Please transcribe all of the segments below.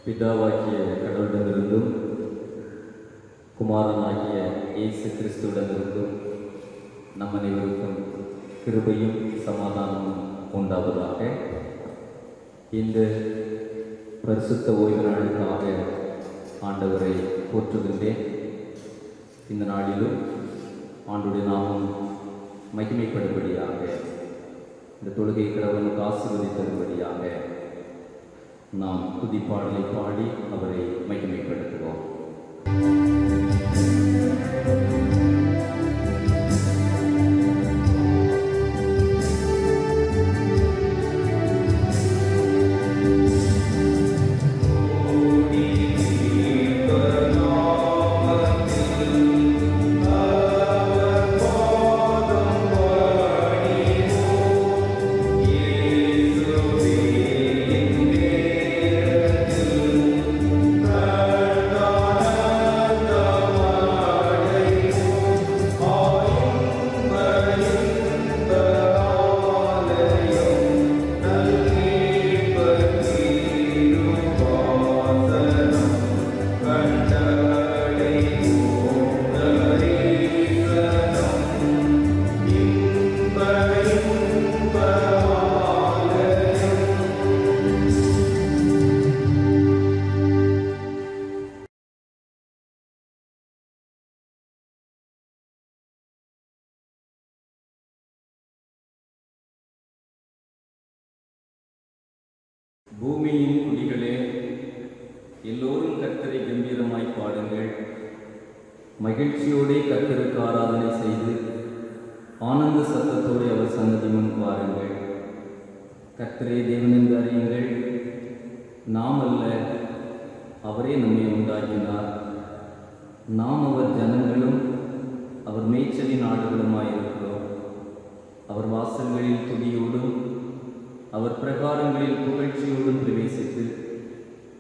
பிதாவாகிய கடவுளிடமிருந்தும் குமாரனாகிய இயேசு கிறிஸ்துவிடமிருந்தும் நம் அனைவருக்கும் கிருபையும் சமாதானமும் உண்டாவதாக. இந்த பரிசுத்த ஓய்வு நாளுக்காக ஆண்டவரை போற்றுகின்றேன். இந்த நாளிலும் ஆண்டுடைய நாமம் மகிமைப்படும்படியாக, இந்த தொழுகை கடவுளுக்கு ஆசீர்வதித்தரும்படியாக நாம் துதிப்பாடலை பாடி அவரை மகிமைப்படுத்துவோம். பூமியின் குடிகளே, எல்லோரும் கர்த்தரை கம்பீரமாய் பாடுங்கள். மகிழ்ச்சியோடே கர்த்தருக்கு ஆராதனை செய்து ஆனந்த சத்தத்தோடு அவர் சன்னதி முன் வாருங்கள். கர்த்தரே தேவன் என்று அறியுங்கள். நாம் அல்ல, அவரே நம்மை உண்டாக்கினார். நாம் அவர் ஜனங்களும் அவர் மேய்ச்சலின் ஆடுகளுமாயிருக்கிறோம். அவர் வாசல்களில் துதியோடும் அவர் பிரகாரங்களில் புகழ்ச்சியோடும் பிரவேசித்து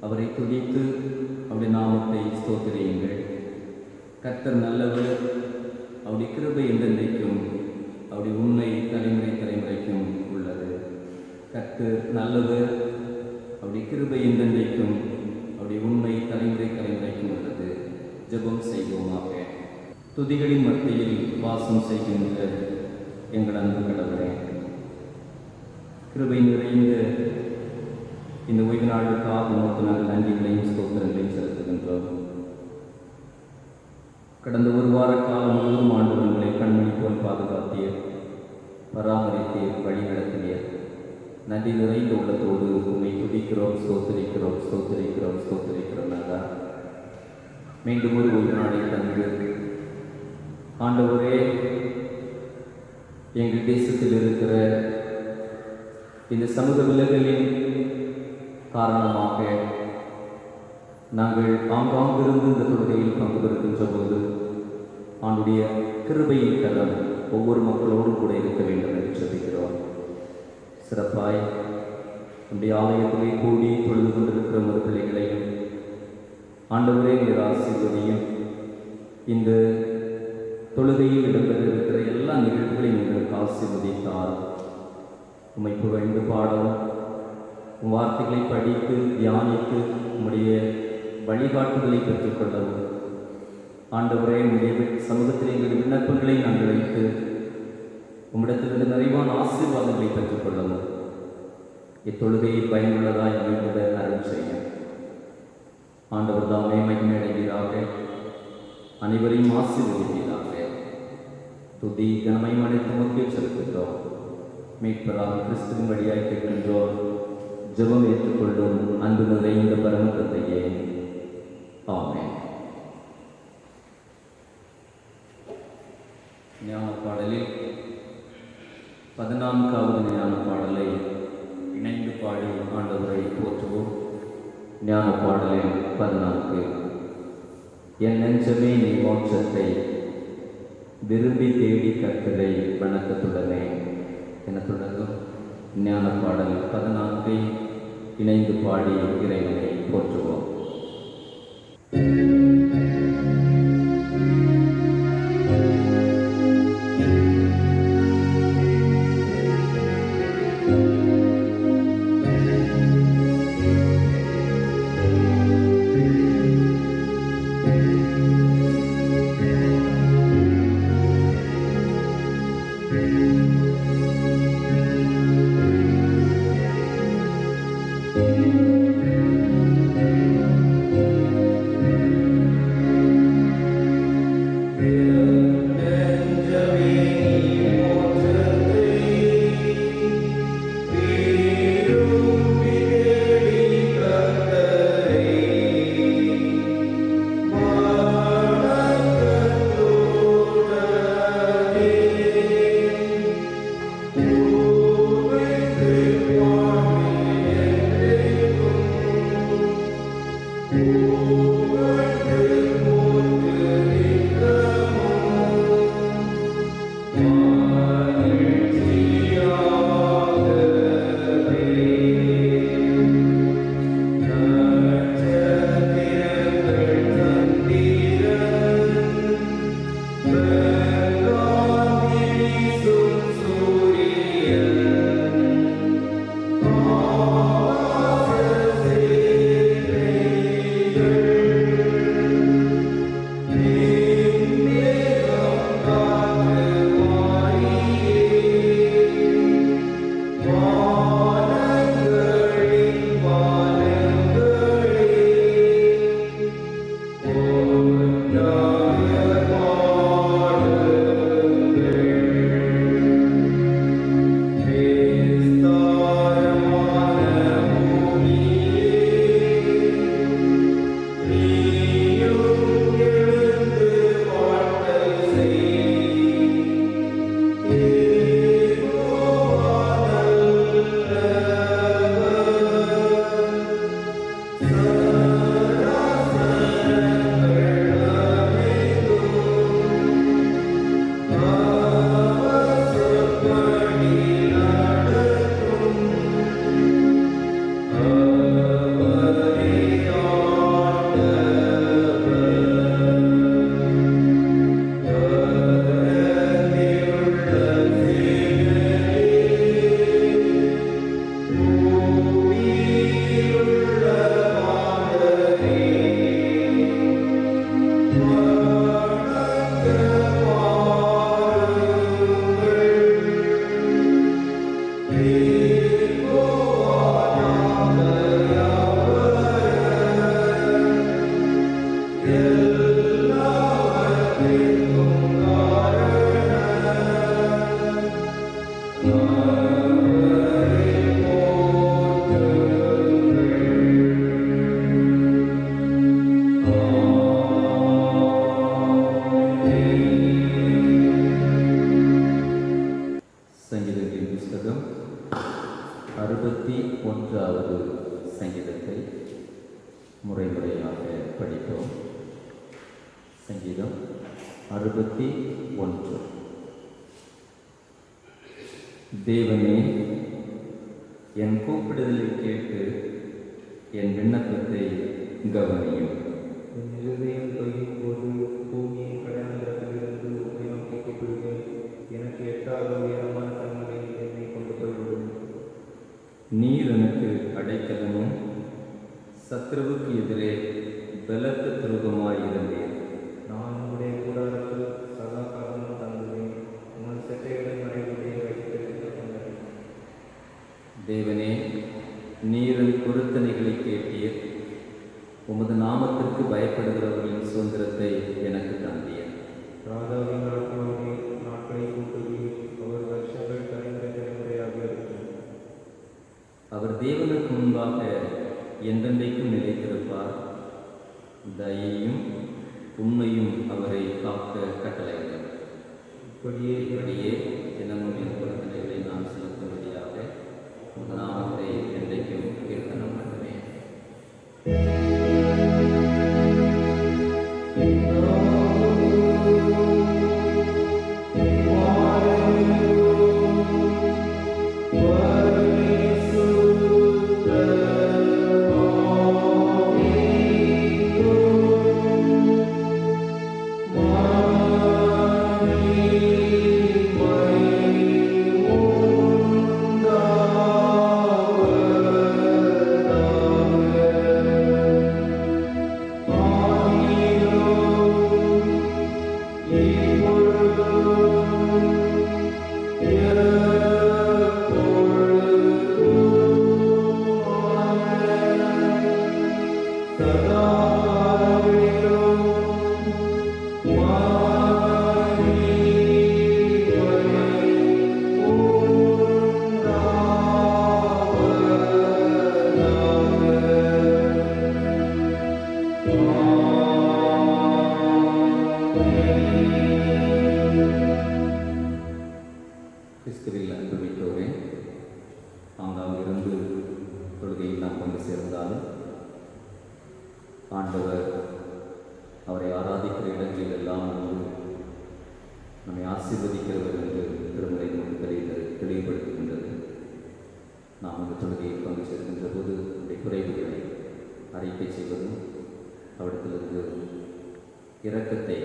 அவரை துதித்து அவருடைய நாமத்தை ஸ்தோத்திரியுங்கள். கர்த்தர் நல்லவர், அவருடைய கிருபை என்றென்றைக்கும் அவருடைய உண்மை தலைமுறை தலைமுறைக்கும் உள்ளது. கர்த்தர் நல்லவர், அவருடைய கிருபை என்றென்றைக்கும் அவருடைய உண்மை தலைமுறை தலைமுறைக்கும் உள்ளது. ஜெபம் செய்வோமாக. துதிகளின் மத்தியில் வாசம் செய்கின்ற எங்கள் அன்பு கடவுளே, கிருபை நிறைந்த இந்த ஓய்வு நாளுக்காக உமக்கு நாங்கள் நன்றிகளையும் ஸ்தோத்திரங்களையும் செலுத்துகின்றோம். கடந்த ஒரு வார காலம் முழுவதும் ஆண்டவர்களை கண்மணி போல் பாதுகாத்தீர், பராமரித்தீர், வழி நடத்தினீர். நன்றி நிறைந்த உள்ளத்தோடு உண்மை துதிக்கிறோம், ஸ்தோத்திரிக்கிறோம், ஸ்தோத்திரிக்கிறோம், ஸ்தோத்திரிக்கிறோம். நாங்கள் மீண்டும் ஒரு ஓய்வு நாளை தந்து ஆண்டவரே, எங்கள் தேசத்தில் இருக்கிற இந்த சமூக விலகலின் காரணமாக நாங்கள் ஆங்காங்கிருந்து இந்த தொழுகையில் பங்கு பெறுகின்ற போது ஆண்டுடைய கிருபையின் கரம் ஒவ்வொரு மக்களோடும் கூட இருக்க வேண்டும் என்று சொல்கிறோம். சிறப்பாய் நம்முடைய ஆலயத்திலே கூடி தொழுது கொண்டிருக்கிற ஒரு பிள்ளைகளையும் ஆண்டவரே நீர் ஆசீர்வதியும். இந்த தொழுகையில் இடம்பெற இருக்கிற எல்லா நிகழ்வுகளையும் எங்களுக்கு ஆசீர்வதித்தார். உம்மை புகழ்ந்து பாடவும், உம் வார்த்தைகளை படித்து தியானித்து உம்முடைய வழிகாட்டுதலை பெற்றுக்கொள்ளவும், ஆண்டவரே உடைய சமூகத்தில் எங்கள் விண்ணப்பங்களை நாங்கள் வைத்து உம்மிடத்திலிருந்து நிறைவான ஆசீர்வாதங்களை பெற்றுக்கொள்ளவும் இத்தொழுகையை பயனுள்ளதாய் அமைந்ததை அருள் செய்ய ஆண்டவர் தாமே மகிமையடைவீராக, அனைவரையும் ஆசீர்வதிப்பீராக. துதி கனமை அனைத்து முக்கிய செலுத்துகிறோம். மீட்பராக கிறிஸ்துவின் வழியாய் கேட்கின்றோம். ஜெபம் ஏற்றுக்கொள்ளும் அன்பு நிறைந்த பரம தந்தையே, ஆமென். ஞான பாடலில் 14வது ஞான பாடலை இணைந்து பாடி ஆண்டவரை போற்றுவோம். ஞான பாடலில் 14. என் நெஞ்சமே நீ மோட்சத்தை விரும்பி தேடி கர்த்தரை வணக்கத்துடனே என தொடங்கும் ஞான பாடல் 14 இணைந்து பாடி இறைவனை போற்றுவோம். சங்கீதத்தை முறையாக படித்தோம். சங்கீதம் 61. தேவனே, என் கூப்பிடுதலை கேட்டு என் விண்ணப்பத்தை கவனியும். என் இருதயம் தொய்யும் போது பூமியின் கடையாந்திரத்திலிருந்து உம்மை நோக்கி கூப்பிடுவேன். எனக்கு எட்டாத உயரமான கண்களில் என்னை கொண்டு போய்விடும். நீர் எனக்கு அடைக்கலமும் சத்ருவுக்கு எதிரே பலத்த துருகமாயிருந்தேன். நான் உம்முடைய கூடாரத்தில் சதா காலமும் தங்குவேன். உமது செட்டைகளை மறைவிலே வைத்து கொண்டேன். தேவனே, நீரின் பொருத்தனைகளை கேட்டீர். உமது நாமத்திற்கு பயப்படுகிறவர்களின் சுதந்திரத்தை எனக்கு தந்தீர். ராஜாவின் நாட்களை கூட்டுவீர். அவர் வருஷங்கள் தலைமுறையாக இருக்கும். அவர் தேவனுக்கு முன்பாக என்றென்றைக்கும் நிலைத்திருப்பார். தயையும் உண்மையும் அவரை காக்க கட்டளையிடும். இப்படியே தினமும் என் பொருத்தனைகளை நான் செலுத்தும்படியாக உமது நாமத்தை என்றைக்கும் கீர்த்தனம் பண்ணுவேன். கிறிஸ்துவில் அன்புமிக்கோரே, ஆங்காங்கிருந்து தொழுகையில் நாம் கொண்டு சேர்ந்தாலும் ஆண்டவர் அவரை ஆராதிக்கிற இடங்களில் எல்லாம் வந்து நம்மை ஆசீர்வதிக்கிறவர் என்று திருமலை தெளிவுபடுத்துகின்றது. நாம் அந்த தொழுகையில் பங்கு சேர்க்கின்ற போது நம்முடைய குறைவுகளை அறிக்கை செய்வதும் அவரிடத்திலிருந்து இரக்கத்தை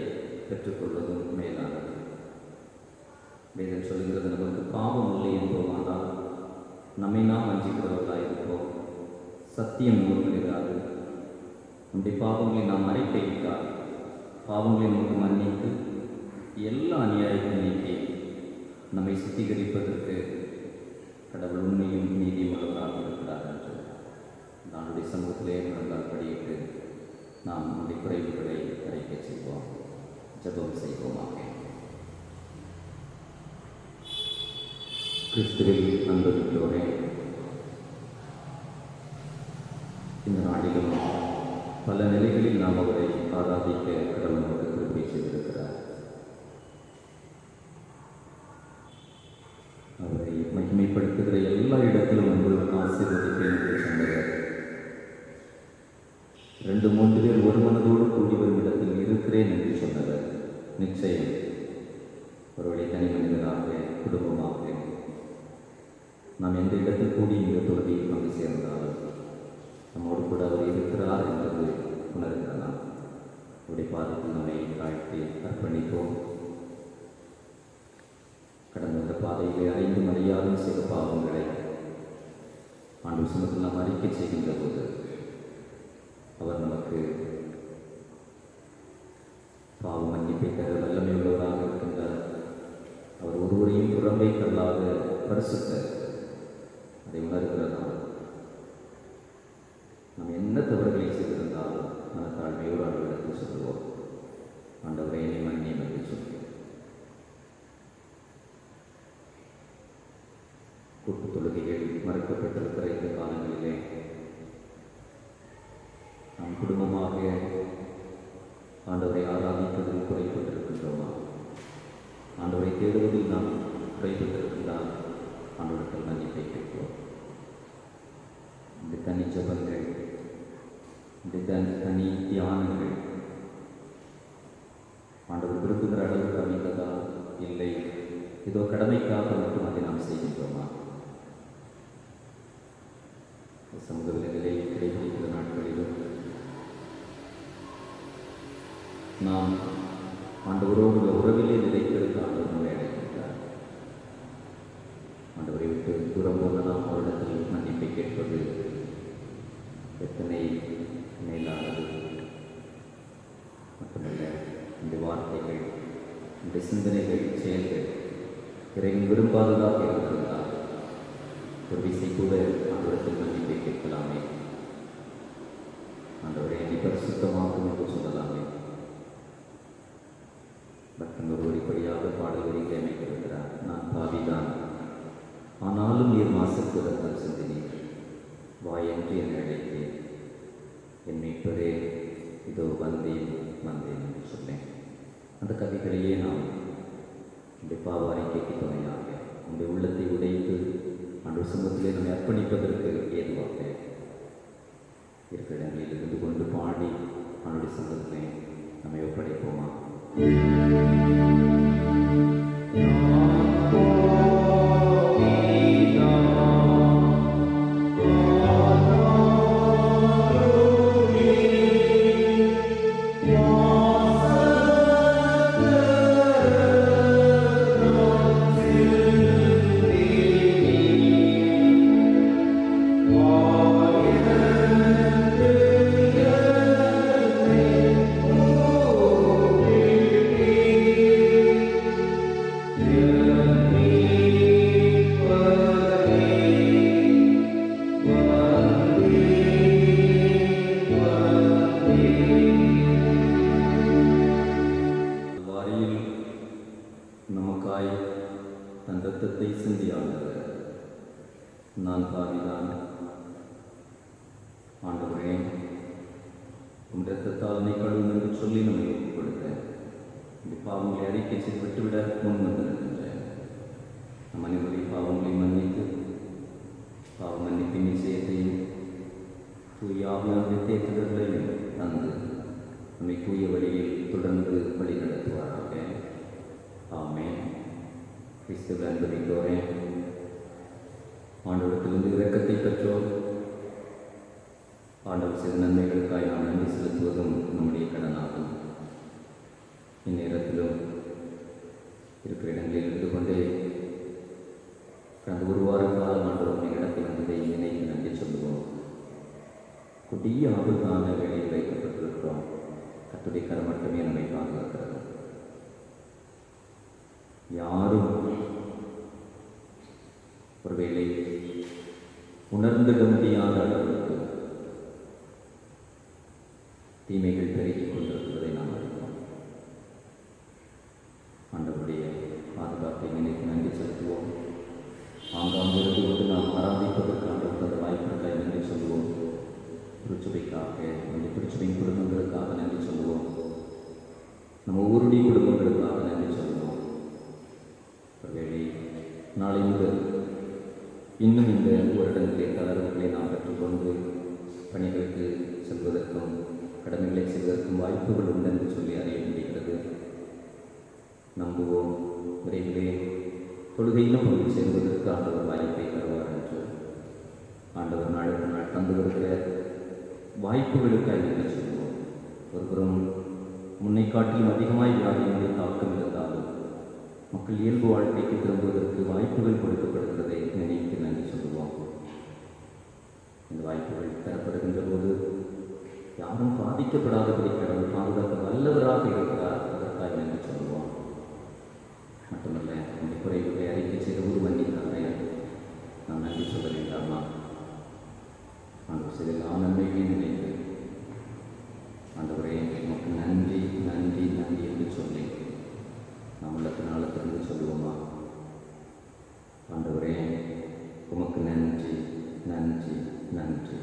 பெற்றுக்கொள்வதும் மேலானது. வேதம் சொல்கிறது, நமக்கு பாவம் இல்லை என்போமானால் நம்மை நாம் வஞ்சிக்கிறவர்களாக இருப்போம். சத்தியம் நூல்கிறார்கள். நம்முடைய பாவங்களை நாம் மறைக்கையிட்டால் பாவங்களை நமக்கு மன்னித்து எல்லா அநியாயத்தையும் நீக்கி நம்மை சுத்திகரிப்பதற்கு கடவுள் உண்மையும் நீதியும் உள்ளவராக இருக்கிறார் என்று நம்முடைய சமூகத்திலே முழங்கால் படியிட்டு நாம் நம்முடைய குறைவுகளை அறிக்கை செய்வோம். ஜெபம் செய்வோமாக. கிறிஸ்துவில் அன்புமிக்கோரே, இந்த நாளிலும் பல நிலைகளில் நாம் அவரை ஆராதிக்க கடவுள் நமக்கு கிருபை செய்திருக்கிறார். அவரை மகிமைப்படுத்துகிற எல்லா இடத்திலும் உங்களுக்கு ஆசீர்வதிப்பேன் என்று சொன்னவர். 2-3 பேர் ஒரு மனதோடு கூடி வரும் இடத்தில் இருக்கிறேன் என்று சொன்னவர். நிச்சயம் ஒருவரை தனி மனிதராக, குடும்பமாக நாம் எந்த இடத்தில் கூடி இந்த தொழுகையில் வந்து சேர்ந்தாலும் நம்மோடு கூட அவர் இருக்கிறார் என்பது உணர்கிறலாம். அவருடைய பாதத்தில் நம்மை தாழ்த்தி அர்ப்பணிப்போம். கடந்த இந்த பாதையிலே அறிந்தும் அறியாதும் செய்த பாவங்களை ஆண்டு சுமத்தில் நாம் அறிக்கை செய்கின்ற போது அவர் நமக்கு பாவ மன்னிப்பை தர வல்லமை உள்ளவராக இருக்கின்றார். அவர் ஒருவரையும் புறம்பை தள்ளாத பரிசுத்தர். அதை உணர்கிறதா? நாம் என்ன தவறுகளை செய்திருந்தாலும் மனத்தாழ்மையோடு ஆண்டவரிடத்தில் சொல்லுவோம். ஆண்டவரை என்னை மன்னியும் என்று சொல்லி கூட்டு தொழுகைகள் மறுக்கப்பட்டிருக்கிற இந்த காலங்களிலே நாம் குடும்பமாக ஆண்டவரை ஆராதிப்பதில் குறைப்பட்டிருக்கின்றோமா? ஆண்டவரை தேடுவதில் நாம் குறைப்பட்டிருக்கின்றால் ஆண்டவர்கள் மன்னிப்பை கேட்கிறோம். இந்த தனி ஜெபங்கள் இந்த தனி தியானங்கள் ஆண்டவர் விரும்புகிற அளவுக்கு அமைந்ததா, இல்லை ஏதோ கடமைக்காக மட்டும் அதை நாம் செய்கின்றோமா? சமூக விலகிலே கிடைக்கிற நாட்களிலும் நாம் ஆண்டவரோடு உள்ள உறவிலே நிலைத்திருக்க ஆண்டவர் நம்மை அழைக்கின்றார். ஆண்டவரை விட்டு தூரம் போன நாம் அவரிடத்தில் மன்னிப்பை கேட்பது எத்தனை மேலானது! மட்டுமல்ல, இந்த வார்த்தைகள், இந்த சிந்தனைகள், செயல்கள் இறைவன் விரும்பாததாக இருந்திருந்தால் ஒரு விசை கூட ஆண்டவரத்தில் மன்னிப்பை கேட்கலாமே. ஆண்டவரை என்னை பரிசுத்தமாக்கும் என்று சொல்லலாமே. பக்தன் ஒரு வழிப்படியாக பாடல் வரிகளை அமைத்திருக்கிறார். நான் பாவிதான், ஆனாலும் நீர் மாசத்து ரத்தம் சிந்தினீர், வாயென்று என்னை அழைத்தேன், என் மீட்பரே இதோ வந்தேன் வந்தேன் என்று சொன்னேன். அந்த கவிகளையே நாம் இந்த பாவ அறிக்கைக்கு துணையாக நம்முடைய உள்ளத்தை உடைத்து அன்று சமூகத்திலே நம்மை அர்ப்பணிப்பதற்கு ஏதுவாக இருக்கிற இடங்களில் இருந்து கொண்டு பாடி அவனுடைய சமூகத்திலே நம்மை ஒப்படைப்போமா? நமக்காய் தன் ரத்தத்தை சிந்தியானவர். நான் பாவிதான், ஆண்டவரே உன் ரத்தத்தால் என்னை கழுவும் என்று சொல்லி நம்மை ஒப்புக் கொடுத்தேன். இந்த பாவங்களை அறிக்கை செய்து விட்டுவிட முன் வந்திருக்கின்றேன். நம் அனைவருடைய பாவங்களை மன்னித்து பாவ மன்னிப்பின் நிச்சயத்தையும் தூய ஆவியானுடைய தேர்தல்களையும் தந்து நம்மை தூய வழியில் தொடர்ந்து வழி நடத்துவாராக. ஆமென். கிறிஸ்துவ அன்பளித்தோரே, ஆண்டவரிடத்திலிருந்து இரக்கத்தை பெற்றோர், ஆண்டவர் செய்த நன்மைகளுக்காய் நாம் நன்றி செலுத்துவதும் நம்முடைய கடனாகும். இந்நேரத்திலும் இருக்கிற இடங்களில் இருந்து கொண்டே கடந்த ஒரு வார காலம் ஆண்டவர் இடத்தில் வந்ததை நினைத்து நன்றி சொல்லுவோம். கொடிய ஆபத்தான வேலையில் வைக்கப்பட்டிருக்கிறோம். கர்த்தருடைய கரம் மட்டுமே நம்மை பாதுகாக்கிறது. யாரும் ஒருவேளை உணர்ந்திட முடியாத அளவுக்கு தீமைகள் பெருகிக் கொண்டிருக்கிறதை நாம் அறிவோம். ஆண்டவருடைய பாதுகாப்பை நினைத்து நன்றி செலுத்துவோம். ஆங்காங்கு இருந்து கொண்டு நாம் ஆராதிப்பதற்கு ஆண்டவருக்கு அந்த வாய்ப்புகளை நன்றி சொல்லுவோம். திருச்சபைக்காக, அந்த திருச்சபையின் குடும்பங்களுக்காக நன்றி சொல்லுவோம். நம்ம ஒவ்வொருடைய குடும்பங்களுக்காக நன்றி சொல்லுவோம். ஒருவேளை நாளை முதல் இன்னும் இந்த வருடத்திலே தளர்வுகளை நாம் கற்றுக்கொண்டு பணிகளுக்கு செல்வதற்கும் கடமைகளை செய்வதற்கும் வாய்ப்புகள் உண்டு என்று சொல்லி அறிய முடிகிறது. நம்புவோம், விரைவிலே தொழுகையிலும் பங்கு சேர்வதற்கு ஆண்டவர் வாய்ப்பை தருவார் என்று. ஆண்டவர் நாளுக்கு நாள் தந்து வருகிற வாய்ப்புகளுக்காக நன்றி சொல்வோம். ஒருபுறம் முன்னை காட்டிலும் அதிகமாய் வியாதியினுடைய தாக்கம் இருந்தாலும் மக்கள் இயல்பு வாழ்க்கைக்கு திரும்புவதற்கு வாய்ப்புகள் கொடுக்கப்படுகிறதை நினைத்து நன்றி சொல்லுவோம். இந்த வாய்ப்புகள் தரப்படுகின்ற போது யாரும் பாதிக்கப்படாதபடி கடவுள் பாதுகாக்க வல்லவராக இருக்கிறார். அதற்காக நன்றி சொல்லுவோம். மட்டுமல்ல, இந்த குறைவுகளை அறிக்கை செய்த ஒரு மன்னித்தாரே நாம் நன்றி சொல்ல வேண்டாமா? ஆண்டவர் செய்த எல்லா நன்மைகளையும் நினைத்து ஆண்டவரே நமக்கு நன்றி நன்றி நன்றி என்று சொல்லி நாம் உள்ளத்தினால திறந்து சொல்லுவோமா? ஆண்டவரே உமக்கு நன்றி நன்றி நன்றி.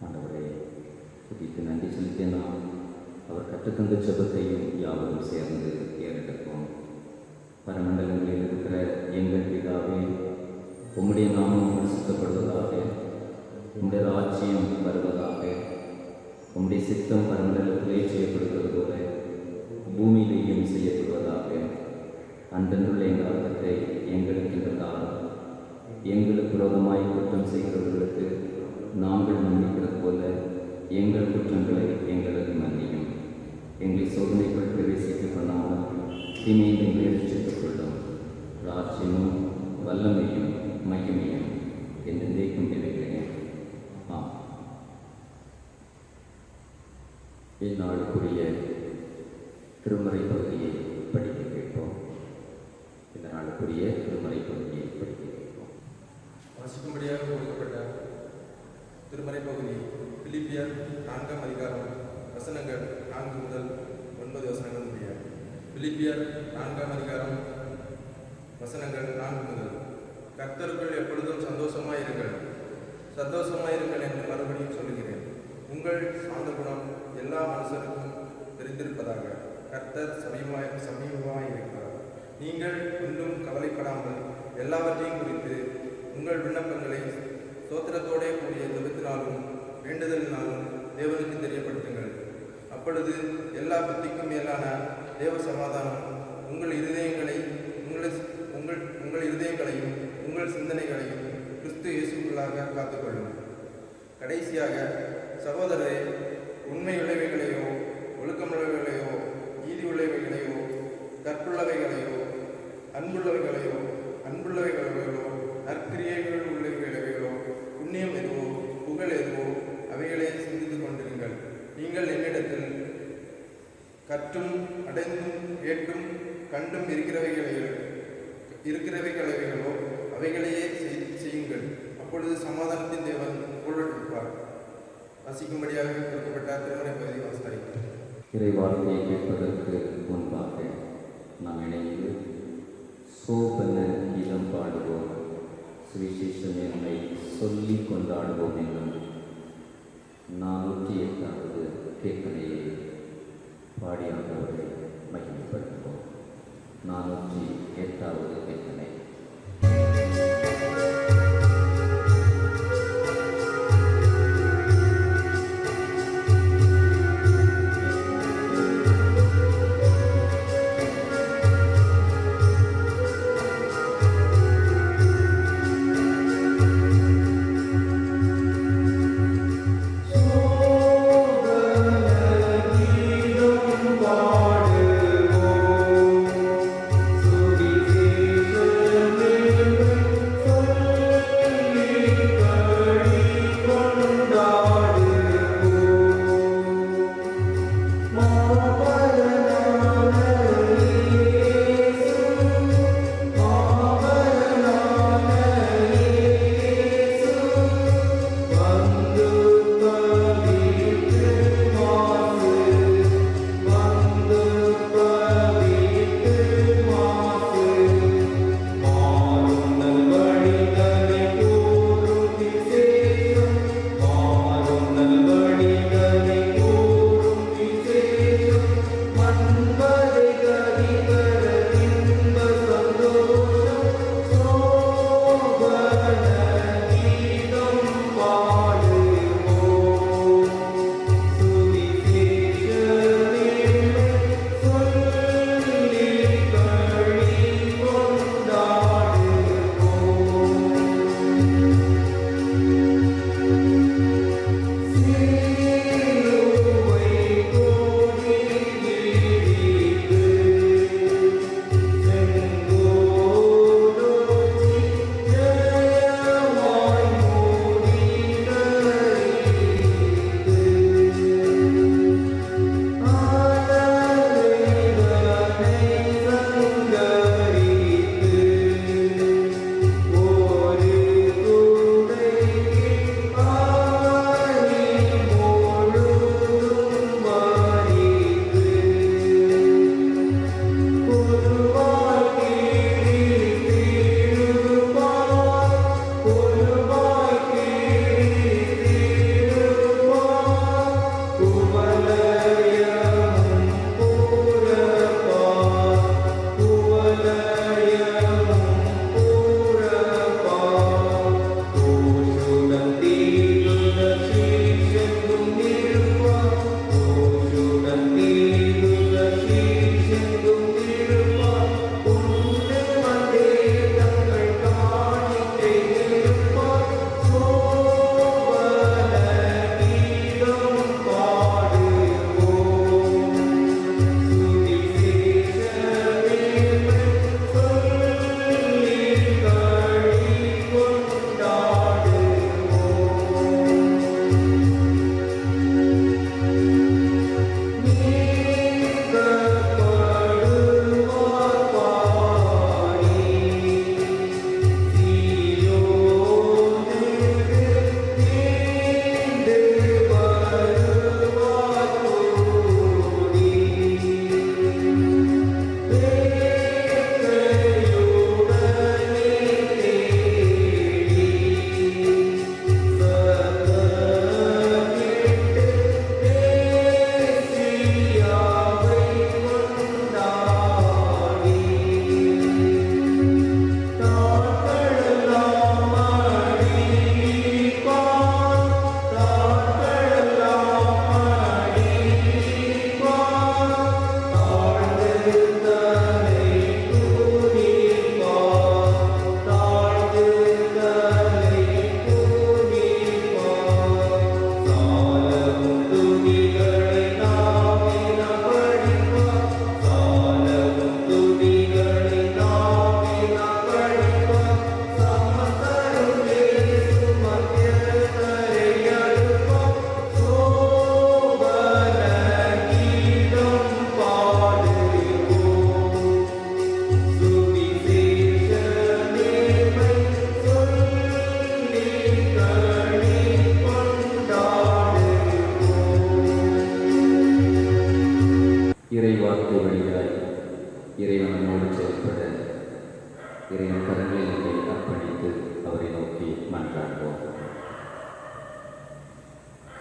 ஆண்டவரே புதித்து நன்றி செலுத்திய நாம் அவர் கற்றுத்தந்த ஜெபத்தையும் யாவரும் சேர்ந்து ஏறெடுப்போம். பரமண்டலங்களில் இருக்கிற எங்கள் பிதாவே, உம்முடைய நாமம் பரிசுத்தப்படுவதாக, உம்முடைய ராஜ்யம் வருவதாக, சித்தம் பரமண்டலத்திலே செய்யப்படுவது போல பூமியிலேயும் செய்யப்படுவதாக. அன்றன்றுள்ள எங்கள் அப்பத்தை எங்களுக்கு இந்த காலம் எங்களுக்கு விரோதமாய் குற்றம் செய்கிறவர்களுக்கு நாங்கள் மன்னிக்கிறது போல எங்கள் குற்றங்களை எங்களுக்கு மன்னியும். எங்களை சோதனைக்குள் பிரவேசித்துக் கொள்ளாமல் தீமையை முயற்சித்துக் கொள்ளும். ராஜ்யமும் வல்லமையும் மகிமையும் என்றென்றைக்கும் இருக்கிறேன். ஆம். இந்நாளுக்குரிய திருமறை பகுதியை படிக்க கேட்போம். இந்த நாளுக்குரிய திருமறை பகுதியை படிக்க கேட்போம். வாசிக்கும்படியாக கொடுக்கப்பட்ட திருமறை பகுதி பிலிப்பியர் 4ஆம் அதிகாரம் வசனங்கள் 4 முதல் 9 வசனங்கள் முடிய. பிலிப்பியர் 4ஆம் அதிகாரம் வசனங்கள் 4 முதல். கர்த்தருக்குள் எப்பொழுதும் சந்தோஷமாயிருங்கள் என்று மறுபடியும் சொல்லுகிறேன். உங்கள் சாந்த குணம் எல்லா மனுஷருக்கும் தெரிந்திருப்பதாக. கர்த்தர் சமீபமாயிருக்கிறார். நீங்கள் ஒன்றும் கவலைப்படாமல் எல்லாவற்றையும் குறித்து உங்கள் விண்ணப்பங்களை ஸ்தோத்திரத்தோடே கூடிய ஜெபத்தினாலும் வேண்டுதலினாலும் தேவனுக்கு தெரியப்படுத்துங்கள். அப்பொழுது எல்லா புத்திக்கும் மேலான தேவ சமாதானம் உங்கள் இருதயங்களையும் உங்கள் சிந்தனைகளையும் கிறிஸ்து இயேசுக்குள்ளாக காத்துக்கொள்ளும். கடைசியாக சகோதரரே, உண்மை உள்ளவைகளையோ ஒழுக்கமுள்ளவைகளையோ நீதி உள்ளவைகளையோ கற்புள்ளவைகளையோ அன்புள்ளவைகளையோ நற்கிரியைகள் உள்ளவைகளையோ புண்ணியம் எதுவோ புகழ் எதுவோ அவைகளே சிந்தித்துக் கொண்டிருங்கள். நீங்கள் என்னிடத்தில் கற்றும் அடைந்தும் கேட்டும் கண்டும் இருக்கிறவைகளோ அவைகளையே செய்யுங்கள். அப்பொழுது சமாதானத்தின் தேவன் புகழெடுப்பார். வசிக்கும்படியாக கொடுக்கப்பட்ட திருமறை பகுதி வாசித்தார்கள். இறைவார்த்தையை கேட்பதற்கு முன்பாக நாம் இணைந்து சோபன கீதம் பாடுவோம். சுவிசேஷம் என்னை சொல்லி கொண்டாடுவோம் என்னும் 408வது கீர்த்தனையை பாடியாண்டவரை மகிமைப்படுத்துவோம். 408வது கீர்த்தனை.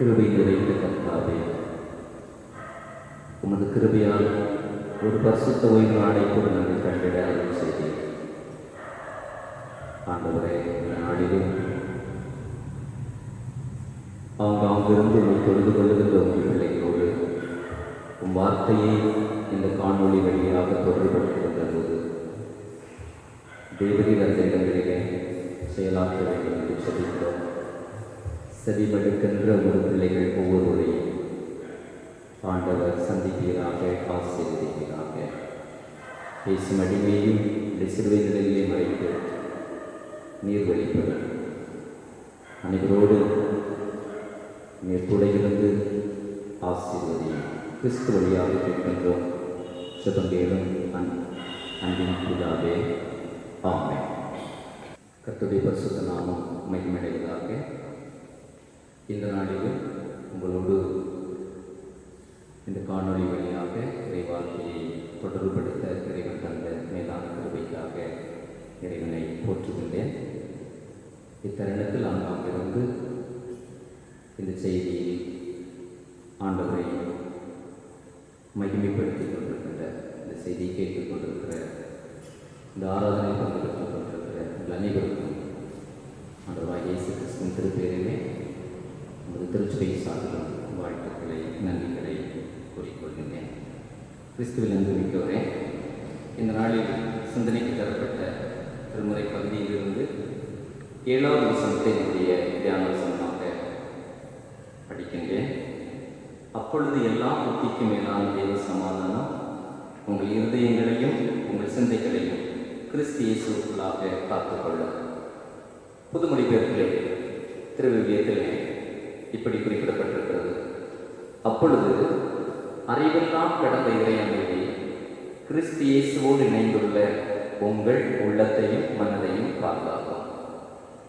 கிருபை நிறைந்த கர்த்தாவே, உமது கிருபையால் ஒரு பரிசுத்த ஓய்வு நாளை கூட நாங்கள் கண்டிட அருள் செய்தீர். ஆண்டவரே, இந்த நாளிலும் ஆங்காங்கிருந்து உங்களை தொழுது கொள்ளுகின்ற உங்கள் பிள்ளைகளோடு உம் வார்த்தையை இந்த காணொளி வழியாக தொடர்படுத்துகின்ற போது தேவரீர் அந்த இடங்களிலே செயலாற்ற வேண்டும் என்று சொல்லிக்கிறோம். செவிமடுக்கின்ற ஒரு பிள்ளைகள் ஒவ்வொருவரையும் ஆண்டவர் சந்திப்பீராக, ஆசீர்வதிப்பீராக. பேசும் அடிமையும் சிறுவை நிலையிலே மறைத்து நீர் வெளிப்படும் அனைவரோடு நீர் துணையிருந்து ஆசீர்வதியும். கிறிஸ்து வழியாக கேட்கின்றோம் சுபங்கேலும் அன்பின் பிதாவே, ஆமென். கர்த்தருடைய பரிசுத்த நாமம் மகிமையடைவதாக. இந்த நாளிலும் உங்களோடு இந்த காணொளி வழியாக இறைவாழ்க்கையை தொடர்புபடுத்த இறைவன் தந்த மேலான கிருபைக்காக இறைவனை போற்றுகின்றேன். இத்தருணத்தில் அங்கிருந்து இந்த செய்தியை ஆண்டவரை மகிமைப்படுத்திக் கொண்டிருக்கின்ற, இந்த செய்தியை கேட்டுக் கொண்டிருக்கிற, இந்த ஆராதனை பங்கெடுத்துக் கொண்டிருக்கிற உங்கள் அனைவருக்கும் ஆண்டவராகிய இயேசு கிறிஸ்துவின் திருப்பேரிலே நமது திருச்சபை சார்பிலும் வாழ்த்துக்களை, நன்றிகளை கூறிக்கொள்கின்றேன். கிறிஸ்துவில் அன்புமிக்கவரே, இந்த நாளில் சிந்தனைக்கு தரப்பட்ட திருமுறை பகுதியிலிருந்து 7வது வசனத்தை என்னுடைய தியான வசனமாக படிக்கின்றேன். அப்பொழுது எல்லா புத்திக்கு மேலான தேவ சமாதானம் உங்கள் இருதயங்களையும் உங்கள் சிந்தைகளையும் கிறிஸ்து இயேசுவுக்குள்ளாக காத்துக்கொள்ளும். புதுமொழிபெயர்ப்பிலே திருவிவியத்திலே இப்படி குறிப்பிடப்பட்டிருக்கிறது. அப்பொழுது அறிவெல்லாம் கடந்த இறையமைதி கிறிஸ்து இயேசுவோடு இணைந்துள்ள உங்கள் உள்ளத்தையும் மனதையும் பாதுகாக்கும்.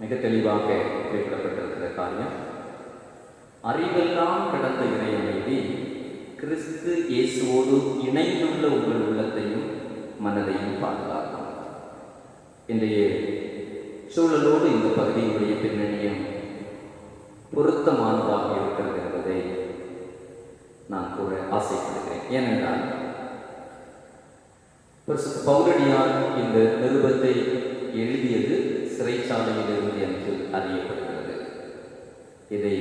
மிக தெளிவாக குறிப்பிடப்பட்டிருக்கிற காரியம், அறிவெல்லாம் கடந்த இறையமைதி கிறிஸ்து இயேசுவோடு இணைந்துள்ள உங்கள் உள்ளத்தையும் மனதையும் பாதுகாக்கும். இன்றைய சூழலோடு இந்த பகுதியினுடைய பின்னணியும் பொருத்தமானதாக இருக்கிறது என்பதை நான் கூற ஆசைப்படுகிறேன். ஏனென்றால் பவுலடியார் இந்த நிருபத்தை எழுதியது சிறைச்சாலையிலிருந்து என்று அறியப்படுகிறது. இதை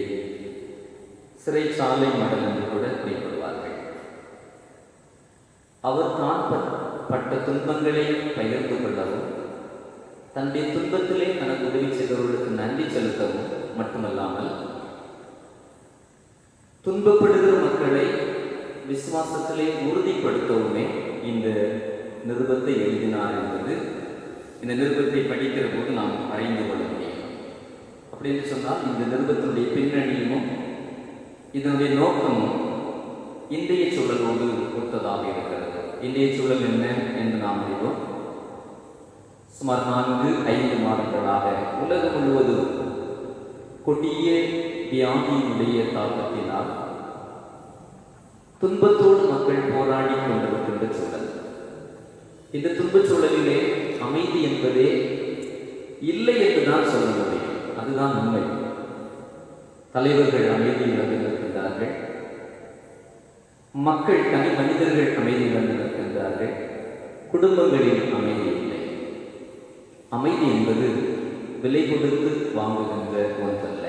சிறைச்சாலை மடல் என்று கூட குறிப்பிடுவார்கள். அவர் தான் பட்ட துன்பங்களை பகிர்ந்து கொள்ளவும், தன்னுடைய துன்பத்திலே தனக்கு உதவி செய்தவர்களுக்கு நன்றி செலுத்தவும் மட்டுமல்லாமல், துன்பப்படுகிற மக்களை விசுவாசத்திலே உறுதிப்படுத்தவுமே இந்த நிருபத்தை எழுதினார் என்பது இந்த நிருபத்தை படிக்கிற போது நாம் அறிந்து கொள்ள முடியும். அப்படி என்று சொன்னால் இந்த நிருபத்தினுடைய பின்னணியும் இதனுடைய நோக்கமும் இன்றைய சூழலோடு ஒத்ததாக இருக்கிறது. இன்றைய சூழல் என்ன என்று நாம் அறிவோம். சுமார் 4-5 மாதங்களாக உலகம் முழுவதும் கொடிய வியாதியினுடைய தாக்கத்தினால் துன்பத்தோடு மக்கள் போராடி கொண்டிருக்கின்ற சூழல். இந்த துன்பச் சூழலிலே அமைதி என்பதே இல்லை என்றுதான் சொல்ல முடியும். அதுதான் உண்மை. தலைவர்கள் அமைதி இழந்து நிற்கின்றார்கள், மக்கள் தனி மனிதர்கள் அமைதி இழந்து நிற்கின்றார்கள், குடும்பங்களில் அமைதி இல்லை. அமைதி என்பது விலை கொடுத்து வாங்குகின்ற ஒன்றல்ல.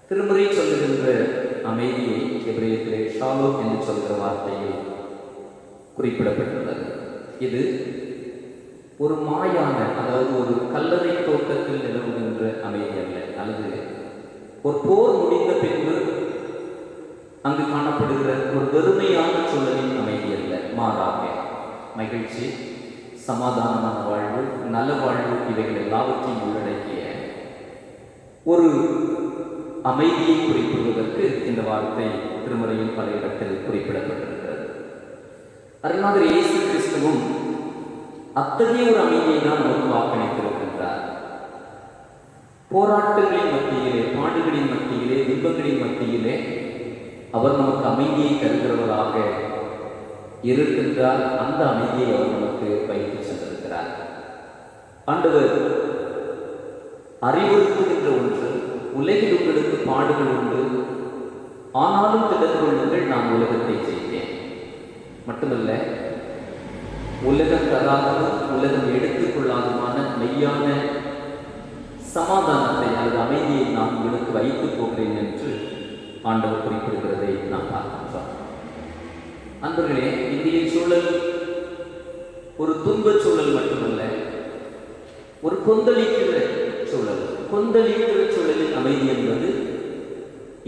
திருமுறை சொல்லுகின்ற அமைதியை எபிரேயத்திலே ஷாலோம் என்று சொல்கிற வார்த்தையில் குறிப்பிடப்பட்டுள்ளது. இது ஒரு மாயான, அதாவது ஒரு கல்லறை தோட்டத்தில் நிலவுகின்ற அமைதி அல்ல, அல்லது ஒரு போர் முடிந்த பின்பு அங்கு காணப்படுகிற ஒரு வெறுமையான சூழலின் அமைதி அல்ல. மாறாக மகிழ்ச்சி, சமாதானமான வாழ்வு, நல வாழ்வு, இவைகள் எல்லாவற்றையும் உள்ளடக்கிய ஒரு அமைதியை குறிப்பிடுவதற்கு இந்த வார்த்தை திருமுறையில் பல இடத்தில் குறிப்பிடப்பட்டிருக்கிறது. அருள்நாதர் இயேசு கிறிஸ்துவும் அத்தகைய ஒரு அமைதியை தான் நமக்கு வாக்களித்திருக்கின்றார். போராட்டங்களின் மத்தியிலே, பாடுகளின் மத்தியிலே, துன்பங்களின் மத்தியிலே அவர் நமக்கு அமைதியை தருகிறவராக இருக்கின்றார். அந்த அமைதியை அவர் நமக்கு வைத்து சென்றிருக்கிறார். ஆண்டவர் அறிவுறுத்துகின்ற ஒன்று, உலகில் உங்களுக்கு பாடுகள் உண்டு, ஆனாலும் திடன் கொள்ளுங்கள், நான் உலகத்தை செய்தேன். மட்டுமல்ல, உலகம் தராததும் உலகம் எடுத்துக்கொள்ளாததுமான மெய்யான சமாதானத்தை அல்லது அமைதியை நான் உங்களுக்கு வைத்து போகிறேன் என்று ஆண்டவர் குறிப்பிடுகிறதை நாம் பார்க்கின்றோம். அன்பர்களே, இந்திய சூழல் ஒரு துன்பச் சூழல் மட்டுமல்ல, ஒரு கொந்தளிக்கிற சூழல். கொந்தளிக்கிற சூழலில் அமைதி என்பது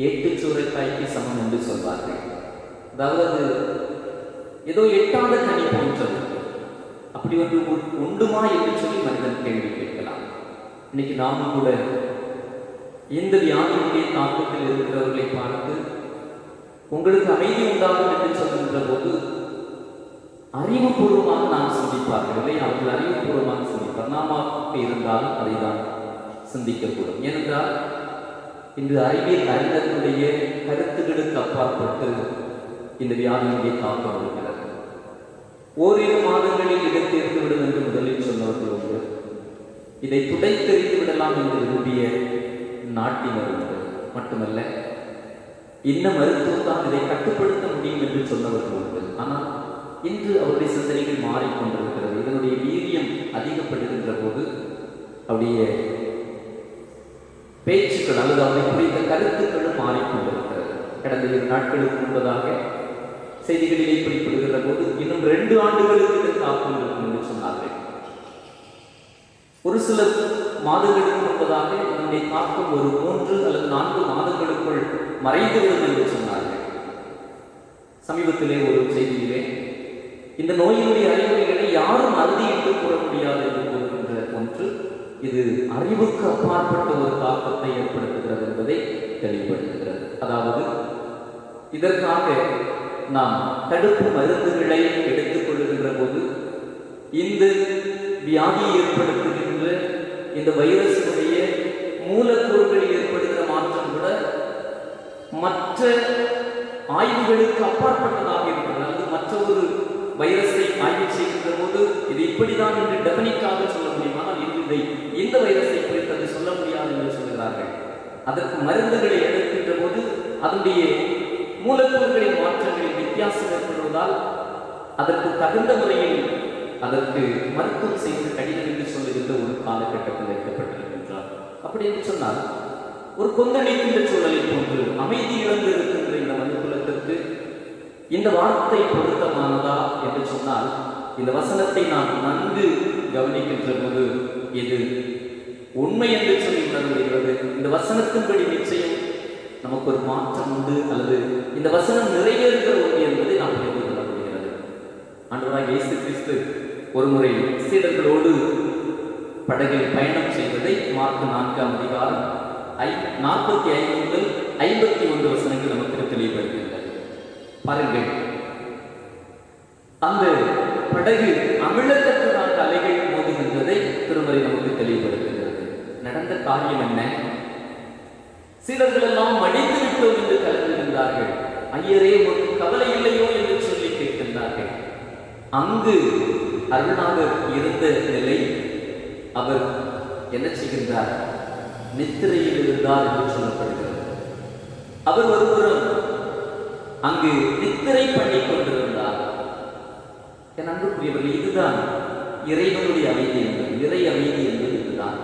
எட்டுச் சூறைக்காய்க்கு சமம் என்று சொல்வார்கள். அதாவது ஏதோ எட்டாத கனி போன்றது. அப்படி ஒன்று உண்டுமா என்று சொல்லி மனிதன் கேள்வி கேட்கலாம். இன்னைக்கு நாமும் கூட இந்த வியாதியுடைய தாக்கத்தில் இருக்கிறவர்களை பார்த்து உங்களுக்கு அமைதி உண்டாகும் என்று சொல்கின்ற போது அறிவுபூர்வமாக நாம் சிந்திப்பார்கள் இல்லை, அவர்கள் அறிவுபூர்வமாக சிந்திப்பார். நாம இருந்தாலும் அதை தான் சிந்திக்கக்கூடும். ஏனென்றால் இன்று அறிவியல் அறிஞர்களுடைய கருத்துக்களுக்கு அப்பாற்பட்டு இந்த வியாதியுடைய தாக்கம் இருக்கிறது. ஓரிரு மாதங்களில் இதை தீர்த்துவிடும் என்று முதலில் சொன்னவர்கள் உண்டு. இதை துடைத்தெறிந்து விடலாம் என்று விரும்பிய நாட்டினர் உண்டு. மட்டுமல்ல, இன்ன மருத்துவம் தான் இதை கட்டுப்படுத்த முடியும் என்று சொன்னவர்கள் உண்டு. ஆனால் இன்று அவருடைய சிந்தனைகள் மாறிக்கொண்டிருக்கிறது. இதனுடைய வீரியம் அதிகப்படுகின்ற போது அவருடைய பேச்சுக்கள் அல்லது அவரை குறித்த கருத்துக்களும் மாறிக்கொண்டிருக்கிறது. கடந்த 2 நாட்களுக்கு முன்பதாக செய்திகளிலே குறிப்பிடுகிற போது இன்னும் 2 ஆண்டுகளுக்கு இது தாக்கம் இருக்கும் என்று சொன்னார்கள். ஒரு சில மாதங்களுக்கு முன்பதாக இதனுடைய தாக்கம் ஒரு 3 அல்லது 4 மாதங்களுக்குள் மறைந்துவிடும் என்று சொன்னார்கள். சமீபத்திலே ஒரு செய்தியிலே இந்த நோயினுடைய அறிகுறிகளை யாரும் அறுதியிட்டு கூற முடியாது என்று கூறுகின்ற ஒன்று, இது அறிவுக்கு அப்பாற்பட்ட ஒரு தாக்கத்தை ஏற்படுத்துகிறது என்பதை தெளிவுபடுத்துகிறது. அதாவது இதற்காக நாம் தடுப்பு மருந்துகளை எடுத்துக் கொள்ளுகின்ற போது இந்த வியாதியை ஏற்படுத்துகின்ற இந்த வைரஸினுடைய மூலக்கூறுகளில் ஏற்படுகிற மாற்றம் கூட மற்ற ஆய்வுகளுக்கு அப்பாற்பட்டதாக இருக்கிறது. அல்லது மற்ற ஒரு வைரஸை ஆய்வு செய்கின்ற போது இது இப்படிதான் என்று டெபினிட்டாக சொல்ல முடியும். ஆனால் இதை இந்த வைரஸை குறித்து சொல்ல முடியாது என்று சொல்கிறார்கள். அதற்கு மருந்துகளை எடுக்கின்ற போது அதனுடைய மூலக்கூறுகளின் மாற்றங்களில் வித்தியாசம் ஏற்படுவதால் அதற்கு தகுந்த முறையில் அதற்கு மருத்துவம் செய்து கடினம் என்று சொல்லுகின்ற ஒரு காலகட்டத்தில் வைக்கப்பட்டிருக்கின்றார். அப்படி என்று சொன்னால் ஒரு கொந்தளிக்கின்ற சூழலில் போன்று அமைதி இழந்து இருக்கின்ற இந்த மனுக்குலத்திற்கு இந்த வார்த்தை பொருத்தமானதா என்று சொன்னால், இந்த வசனத்தை நாம் நன்கு கவனிக்கின்ற போது இது உண்மை என்று சொல்லி உணர்கிறது. இந்த வசனத்தின்படி நிச்சயம் நமக்கு ஒரு மாற்றம் உண்டு, அல்லது இந்த வசனம் நிறைவேறுகிற ஒன்று என்பதை நாம் புரிந்து கொள்ள முடிகிறது. ஆண்டவராகிய இயேசு கிறிஸ்து ஒரு முறை சீடர்களோடு படகில் பயணம் செய்வதை மார்க்கு 4ஆம் அதிகாரம் 45 முதல் 51 வசனங்கள் நமக்கு தெளிவுபடுத்துகிறது. பாருங்கள், அந்த படகு அமிழத்தக்கதாக அலைகள் மோதுகின்றதை திருமறை நமக்கு தெளிவுபடுத்துகிறது. நடந்த காரியம் என்ன? சீடர்கள் எல்லாம் மடிந்து விட்டோம் என்று கலந்துகின்றார்கள். ஐயரே, ஒரு கவலை இல்லையோ என்று சொல்லி கேட்கின்றார்கள். அங்கு அருணாகர் இருந்த நிலை, அவர் என்ன செய்கின்றார்? நித்திரையில் இருந்தார் என்று சொல்லப்படுகிறது. அவர் ஒருவரும் அங்கு நித்திரை பண்ணி கொண்டிருந்தார். என் அன்புக்குரியவர்கள், இதுதான் இறைவனுடைய அமைதி என்பது, இறை அமைதி என்பது இதுதான்.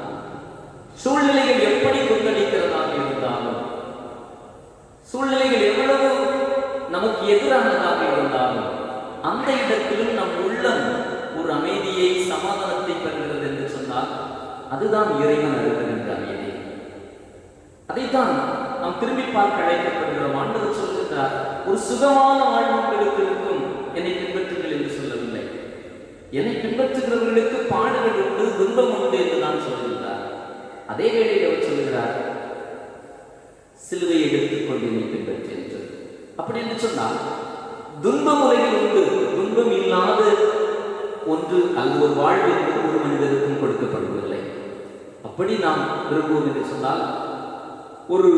சூழ்நிலைகள் எப்படி கொந்தளிக்கிறதாக இருந்தாலும், சூழ்நிலைகள் எவ்வளவு நமக்கு எதிரானதாக இருந்தாலும், அந்த இடத்திலும் நம் உள்ளம் ஒரு அமைதியை, சமாதானத்தை பெறுகிறது என்று சொன்னால் அதுதான் இறைவன் அருளுகின்ற அமைதி. அதைத்தான் நாம் திரும்பி பார்க்க அழைக்கப்படுகிறோம். ஆண்டவர் சொல்கின்றார், ஒரு சுகமான வாழ்வு உங்களுக்கு இருக்கும், என்னை பின்பற்றுங்கள் என்று சொல்லவில்லை. என்னை பின்பற்றுகிறவர்களுக்கு பாடுகள் உண்டு, துன்பம் உண்டு என்று நான் சொல்கின்றார். அதே வேளையில் அவர் சொல்கிறார், சிலுவையை எடுத்துக்கொண்டு என்னை பின்பற்று என்று. அப்படி என்று சொன்னால் துன்பம் உலகில் உண்டு. துன்பம் இல்லாத ஒன்று அல்லது ஒரு வாழ்வு என்பது ஒரு மனிதருக்கும் கொடுக்கப்படுவதில்லை. அப்படி நாம் விரும்புவோம் என்று சொன்னால், ஒரு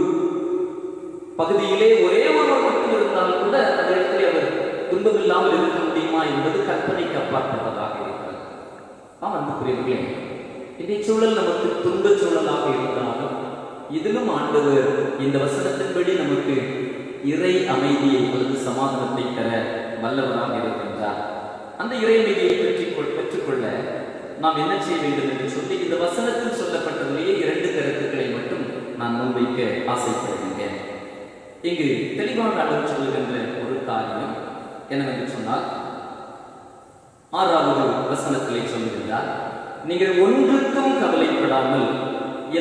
பகுதியிலே ஒரே ஒருவர் மட்டும் இருந்தால் கூட அந்த இடத்திலே அவர் துன்பம் இல்லாமல் இருக்க முடியுமா என்பது கற்பனைக்கு அப்பாற்பட்டதாக இருக்கிறது. அன்புக்குரியவர்களே, இந்த சூழல் நமக்கு துன்ப சூழலாக இருந்தாலும் இதிலும் ஆண்டவர் இந்த வசனத்தின்படி நமக்கு இறை அமைதியை அல்லது சமாதானத்தை தர வல்லவராக இருக்கின்றார். அந்த இறை அமைதியை பெற்றுக்கொள்ள நாம் என்ன செய்ய வேண்டும் என்று சொல்லி இந்த வசனத்தில் சொல்லப்பட்டதிலேயே 2 கருத்துக்களை மட்டும் நான் முன்வைக்க ஆசைப்படுகின்றேன். இங்கு தெளிவான அளவு சொல்லுகின்ற ஒரு காரியம் என்னவென்று சொன்னால் 6வது வசனத்திலே சொல்லுகின்றார், நீங்கள் ஒன்றுக்கும் கவலைப்படாமல்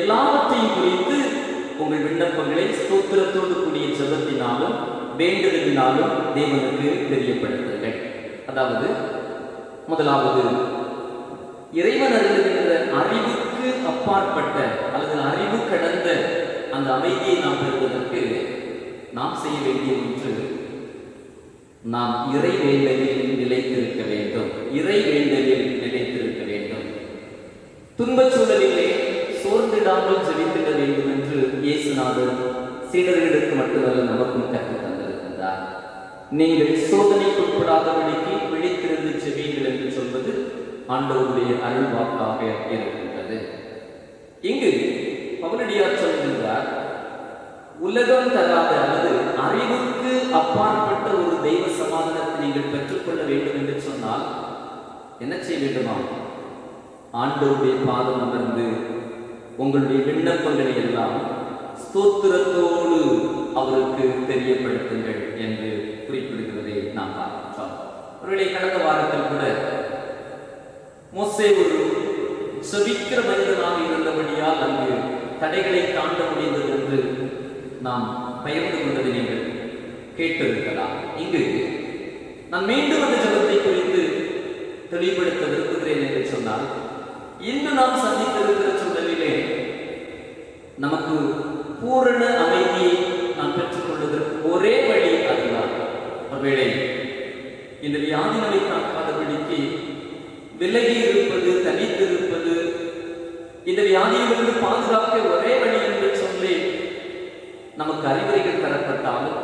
எல்லாவற்றையும் குறித்து உங்கள் விண்ணப்பங்களை ஸ்தோத்திரத்தோடு கூடிய ஜெபத்தினாலும் வேண்டுதலினாலும் தேவனுக்கு தெரியப்படுத்துங்கள். அதாவது முதலாவது, இறைவன் அருளுகின்ற அறிவுக்கு அப்பாற்பட்ட அல்லது அறிவு கடந்த அந்த அமைதியை நாம் பெறுவதற்கு நாம் செய்ய வேண்டிய ஒன்று, நாம் இறை வேண்டலில் நிலைத்திருக்க வேண்டும். இறை வேண்டலில் நிலைத்திருக்க வேண்டும். துன்பச் சூழலிலே சோர்ந்திடாமல் ஜெபித்திட வேண்டும் என்று இயேசுநாதர் சீடர்களுக்கு மட்டுமல்ல நமக்கும் கற்றுத் தந்திருக்கின்றார். நீங்கள் சோதனைக்குட்படாதபடிக்கு விழித்திருந்து ஜெபியுங்கள் என்று சொல்வது ஆண்டவருடைய அருள்வாக்காக இருக்கின்றது. இங்கு பவுலடியார் சொல்கின்றார், உலகம் தராத அல்லது அறிவுக்கு அப்பாற்பட்ட ஒரு தெய்வ சமாதானத்தை நீங்கள் பெற்றுக்கொள்ள வேண்டும் என்று சொன்னால் என்ன செய்ய வேண்டுமா? ஆண்டவருடைய பாதம் அமர்ந்து உங்களுடைய விண்ணப்பங்களை எல்லாம் ஸ்தோத்திரத்தோடு அவருக்கு தெரியப்படுத்துங்கள் என்று குறிப்பிடுகிறதை நாம் பார்க்கின்றோம். ஒருவேளை கடந்த வாரத்தில் கூட மோசே ஒரு செபிக்கிற மனிதனாக இருந்தபடியால் அங்கு தடைகளை தாண்ட முடிந்தது என்று நாம் பகிர்ந்து கொண்டதை நீங்கள் கேட்டிருக்கலாம். இங்கு நான் மீண்டும் அந்த ஜெபத்தை குறித்து தெளிவுபடுத்த விரும்புகிறேன் என்று சொன்னால், இன்று நாம் சந்தித்திருக்கிற சூழலிலே நமக்கு பூரண அமைதியை நாம் பெற்றுக்கொள்வதற்கு ஒரே வழி அதுதான். ஒருவேளை இந்த வியாதி நம்மை தாக்காதபடிக்கு விலகி இருப்பது, தனித்திருப்பது, இந்த வியாதியிலிருந்து பாதுகாக்க ஒரே வழி என்று சொல்லி நமக்கு அறிவுரைகள் தரப்பட்டாலும்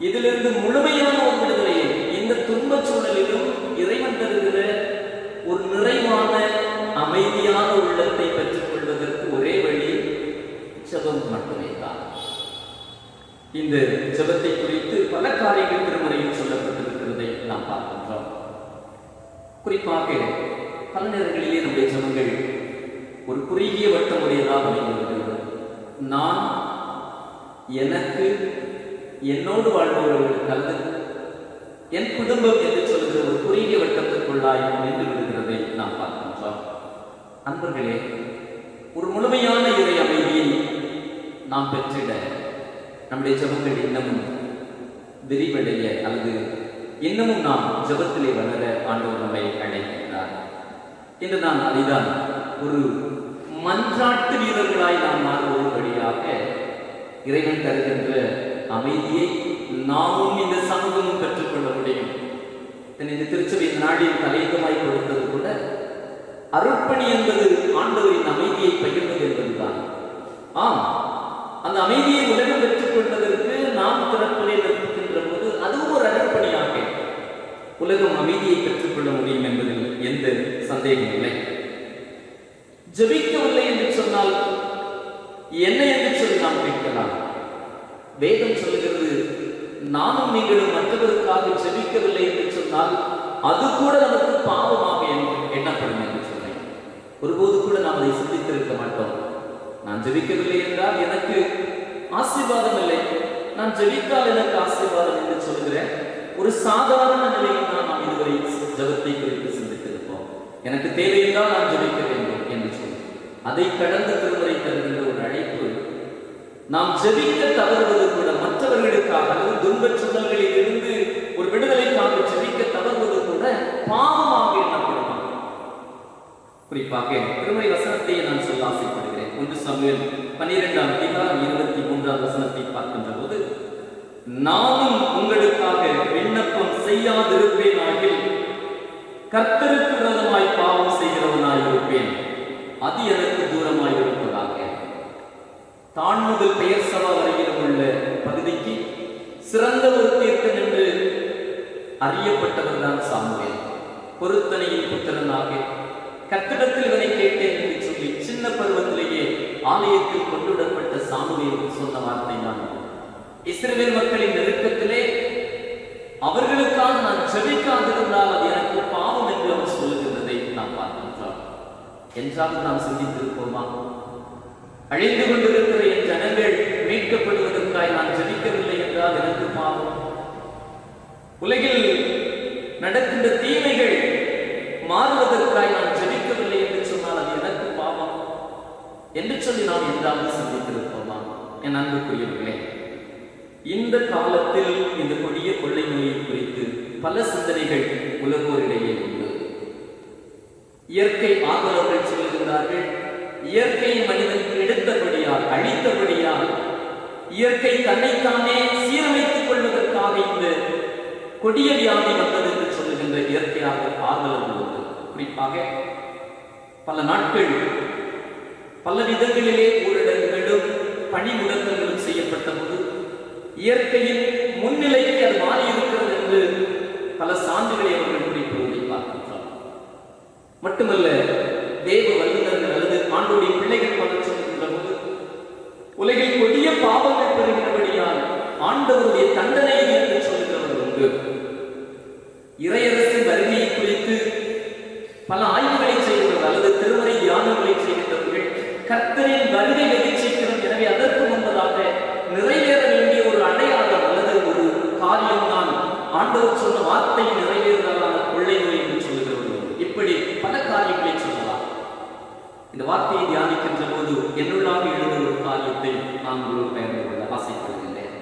இதிலிருந்து முழுமையான ஒரு விடுதலையை இந்த துன்பச் சூழலிலும் இறைவன் தருகிற ஒரு நிறைவான அமைதியான உள்ளத்தை பெற்றுக் கொள்வதற்கு ஒரே வழி ஜெபம் மட்டுமே தான். இந்த ஜெபத்தை குறித்து பல காரியங்கள் திருமுறையில் சொல்லப்பட்டிருக்கிறதை நாம் பார்க்கின்றோம். குறிப்பாக பல நேரங்களிலே நம்முடைய ஜெபங்கள் ஒரு குறுகிய வட்டமுடையதாக அமைந்துள்ளது. நான், எனக்கு, என்னோடு வாழ்பவர்களுக்கு அல்லது என் குடும்பம் என்று சொல்கிற ஒரு குறுகிய வட்டத்திற்குள்ளாய் நின்று விடுகிறதை நாம் பார்க்கின்றோம். அன்பர்களே, ஒரு முழுமையான இறை அமைதியை நாம் பெற்றிட நம்முடைய ஜெபங்கள் இன்னமும் விரிவடைய அல்லது இன்னமும் நாம் ஜெபத்திலே வளர ஆண்டவர் நம்மை அழைக்கின்றார். இன்று நான் அதைதான் ஒரு மன்றாட்டு வீரர்களாய் நாம் மாறுவதற்காக இறைவன் தருகின்ற அமைதியை நாமும் இந்த சமூகமும் பெற்றுக்கொள்ள முடியும். இந்த திருச்சபை நாடில் தலையங்கமாய் கொடுத்தது கூட அருட்பணி என்பது ஆண்டவரின் அமைதியை பகிர்வது என்பதுதான். ஆம், அந்த அமைதியை உலகம் பெற்றுக் கொள்வதற்கு நாம் திறப்புரை நிற்கின்ற போது அதுவும் ஒரு அருட்பணியாக உலகம் அமைதியை பெற்றுக்கொள்ள முடியும் என்பதில் எந்த சந்தேகம் இல்லை. ஜெபிக்கவில்லை என்று சொன்னால் என்ன என்று சொல்லி நாம் கேட்கலாம். வேதம் சொல்லுகிறது, நானும் நீங்களும் மற்றவருக்காக ஜெபிக்கவில்லை என்று சொன்னால் அது கூட நமக்கு பாவமாக எண்ணப்படும் என்று சொன்னேன். ஒருபோது கூட நாம் அதை சிந்தித்திருக்க மாட்டோம். நான் ஜெபிக்கவில்லை என்றால் எனக்கு ஆசீர்வாதம் இல்லை, நான் ஜெபித்தால் எனக்கு ஆசீர்வாதம் என்று சொல்கிறேன். ஒரு சாதாரண நிலையில் தான் நாம் இதுவரை ஜெபத்தை குறித்து சிந்தித்திருப்போம். எனக்கு தேவையில்லைதான் நான் ஜெபிக்க வேண்டும் என்று சொல்லி அதை கடந்த திருமுறை தருகின்ற ஒரு அழைப்பு, நாம் ஜெபிக்க தவறுவது கூட மற்றவர்களுக்காக அல்லது துன்பச் சூழல்களில் இருந்து ஒரு விடுதலைக்காக ஜெபிக்க தவறுவது கூட பாவமாக எண்ணப்படுமா? குறிப்பாக திருமுறை வசனத்தை நான் சொல்ல ஆசைப்படுகிறேன். 1 சாமுவேல் 12ஆம் அதிகாரம் 23ஆம் வசனத்தை பார்க்கின்ற போது, நானும் உங்களுக்காக விண்ணப்பம் செய்யாதிருப்பேனாகில் கர்த்தருக்கு விரோதமாய் பாவம் செய்கிறவனாய் இருப்பேன், அது எனக்கு தூரமாய் இருப்பதாக. தான் முதல் பெயர் சபா வரையிலும் உள்ள பகுதிக்கு சிறந்த ஒரு தீர்க்கன் என்று அறியப்பட்டவர் தான் சாமுவேல். பொருத்தனையின் புத்திரனாக கர்த்தரிடத்தில் இவனை கேட்டேன் என்று சொல்லி சின்ன பருவத்திலேயே ஆலயத்தில் கொண்டுவிடப்பட்ட சாமுவேல் சொன்ன வார்த்தை தான், இஸ்ரவேல் மக்களின் நெருக்கத்திலே அவர்களுக்காக நான் ஜெபிக்காதிருந்தால் அது எனக்கு பாவம் என்று அவர் சொல்லுகின்றதை நாம் பார்க்கின்றோம். என்றாவது நாம் சிந்தித்திருப்போமா? அழிந்து கொண்டிருக்கிற என் ஜனங்கள் மீட்கப்படுவதற்காய் நான் ஜெபிக்கவில்லை என்றால் எனக்கு பாவம். உலகில் நடக்கின்ற தீமைகள் மாறுவதற்காய் நான் ஜெபிக்கவில்லை என்று சொன்னால் அது எனக்கு பாவம் என்று சொல்லி நாம் என்றாவது சிந்தித்திருப்போமா? என் அன்புக்குரியவர்களே, இந்த காலத்தில் இந்த கொடிய கொள்ளை நோயை குறித்து பல சிந்தனைகள் உலகோரிடையே உண்டு. இயற்கை ஆர்வலர்கள் சொல்லுகிறார்கள், இயற்கை மனிதன் எடுத்தபடியால் அழித்தபடியால் இயற்கை தன்னைத்தானே சீரமைத்துக் கொள்வதற்காக இந்த கொடிய வியாதி வந்தது என்று சொல்லுகின்ற இயற்கையாக ஆர்வலர்கள் உண்டு. குறிப்பாக பல நாட்கள் பல விதங்களிலே ஊரடங்குகளும் பணிமுடக்கங்களும் செய்யப்பட்ட போது இயற்கையின் முன்னிலைக்கு அது மாறியிருக்கிறது என்று பல சான்றுகளை அவர்கள் குறிப்பிடுவதை பார்க்கின்றோம். மட்டுமல்ல, தேவ வல்லுநர்கள் அல்லது ஆண்டோடைய பிள்ளைகள் பலர் சொல்லுகின்ற போது உலகில் கொடிய பாவங்கள் பெறுகிறபடியால் ஆண்டவருடைய தண்டனை என்று சொல்லுகிறவர்கள் உண்டு. இறையரசின் வருகையை குறித்து பல ஆய்வுகளை செய்கிறவர்கள் அல்லது திருமறை தியானங்களை செய்கின்றவர்கள் கர்த்தரின் வருகை வெகு சீக்கிரம், எனவே அதற்கு முன்பதாக நிறைவேற வேண்டிய ஒரு அடையாளம் அல்லது ஒரு காரியம் தான் ஆண்டவர் சொன்ன வார்த்தை நிறைவேறுதலான கொள்ளை நோய் என்று சொல்லுகிறவர்கள். இப்படி பல காரியங்களை சொல்லலாம். இந்த வார்த்தையை தியானிக்கின்ற போது என்னுள்ளாக எழுந்த ஒரு காரியத்தை நான் உங்களோடு பகிர்ந்து கொள்ள ஆசைப்படுகின்றேன்.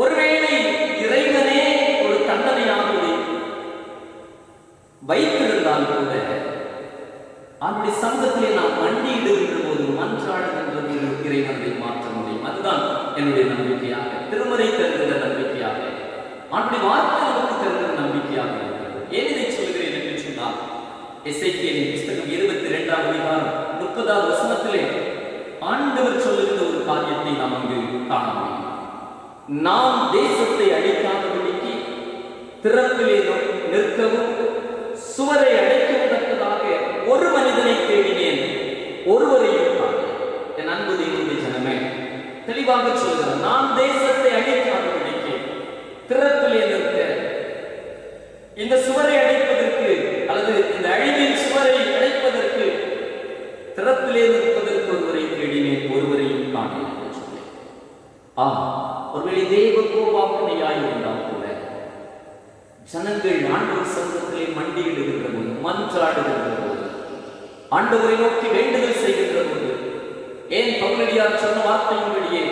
ஒருவேளை இறைவனே ஒரு தண்டனையாக வைத்திருந்தால் கூட அவருடைய சமூகத்திலே நாம் மண்டியிடுகின்ற போது மன்றாடுகின்ற இறைவனை மாற்ற முடியும். அதுதான் என்னுடைய நம்பிக்கையாக, திருமறை தருகின்ற நம்பிக்கையாக, அவருடைய வார்த்தை நமக்கு தருகின்ற நம்பிக்கையாக இருக்கிறது. ஏன் இதை சொல்கிறேன் என்று சொன்னால், எசேக்கியேலின் புத்தகம் 22ஆம் அதிகாரம் 30வது வசனத்திலே ஆண்டவர் சொல்லுகின்ற ஒரு காரியத்தை நாம் அங்கு காண முடியும். நாம் தேசத்தை அழிக்காதபடிக்கு திறப்பிலே நிற்கவும் சுவரை அடைக்கத்தக்கதாக ஒரு மனிதனை தேடினேன், ஒருவரையும் காணேன். என் அன்பு தேவனுடைய ஜனமே, தெளிவாக சொல்கிறார், நான் தேசத்தை அழிக்காதபடிக்கு திறப்பிலே நிற்க, இந்த சுவரை அடைப்பதற்கு அல்லது இந்த அழிவின் சுவரை அடைப்பதற்கு திறப்பிலே நிற்பதற்கு ஒருவரை தேடினேன், ஒருவரையும் காணேன் என்று சொன்னேன். ஒருவேளை தேவ கோபாக்கனையாயிருந்தால் கூட ஜனங்கள் ஆண்டவர் சமூகத்திலே மண்டியிடுகின்ற போது, மன்றாடுகின்ற போது, ஆண்டவரை நோக்கி வேண்டுதல் செய்கின்ற போது, ஏன் பவுலடியார் சொன்ன வார்த்தையின்படியே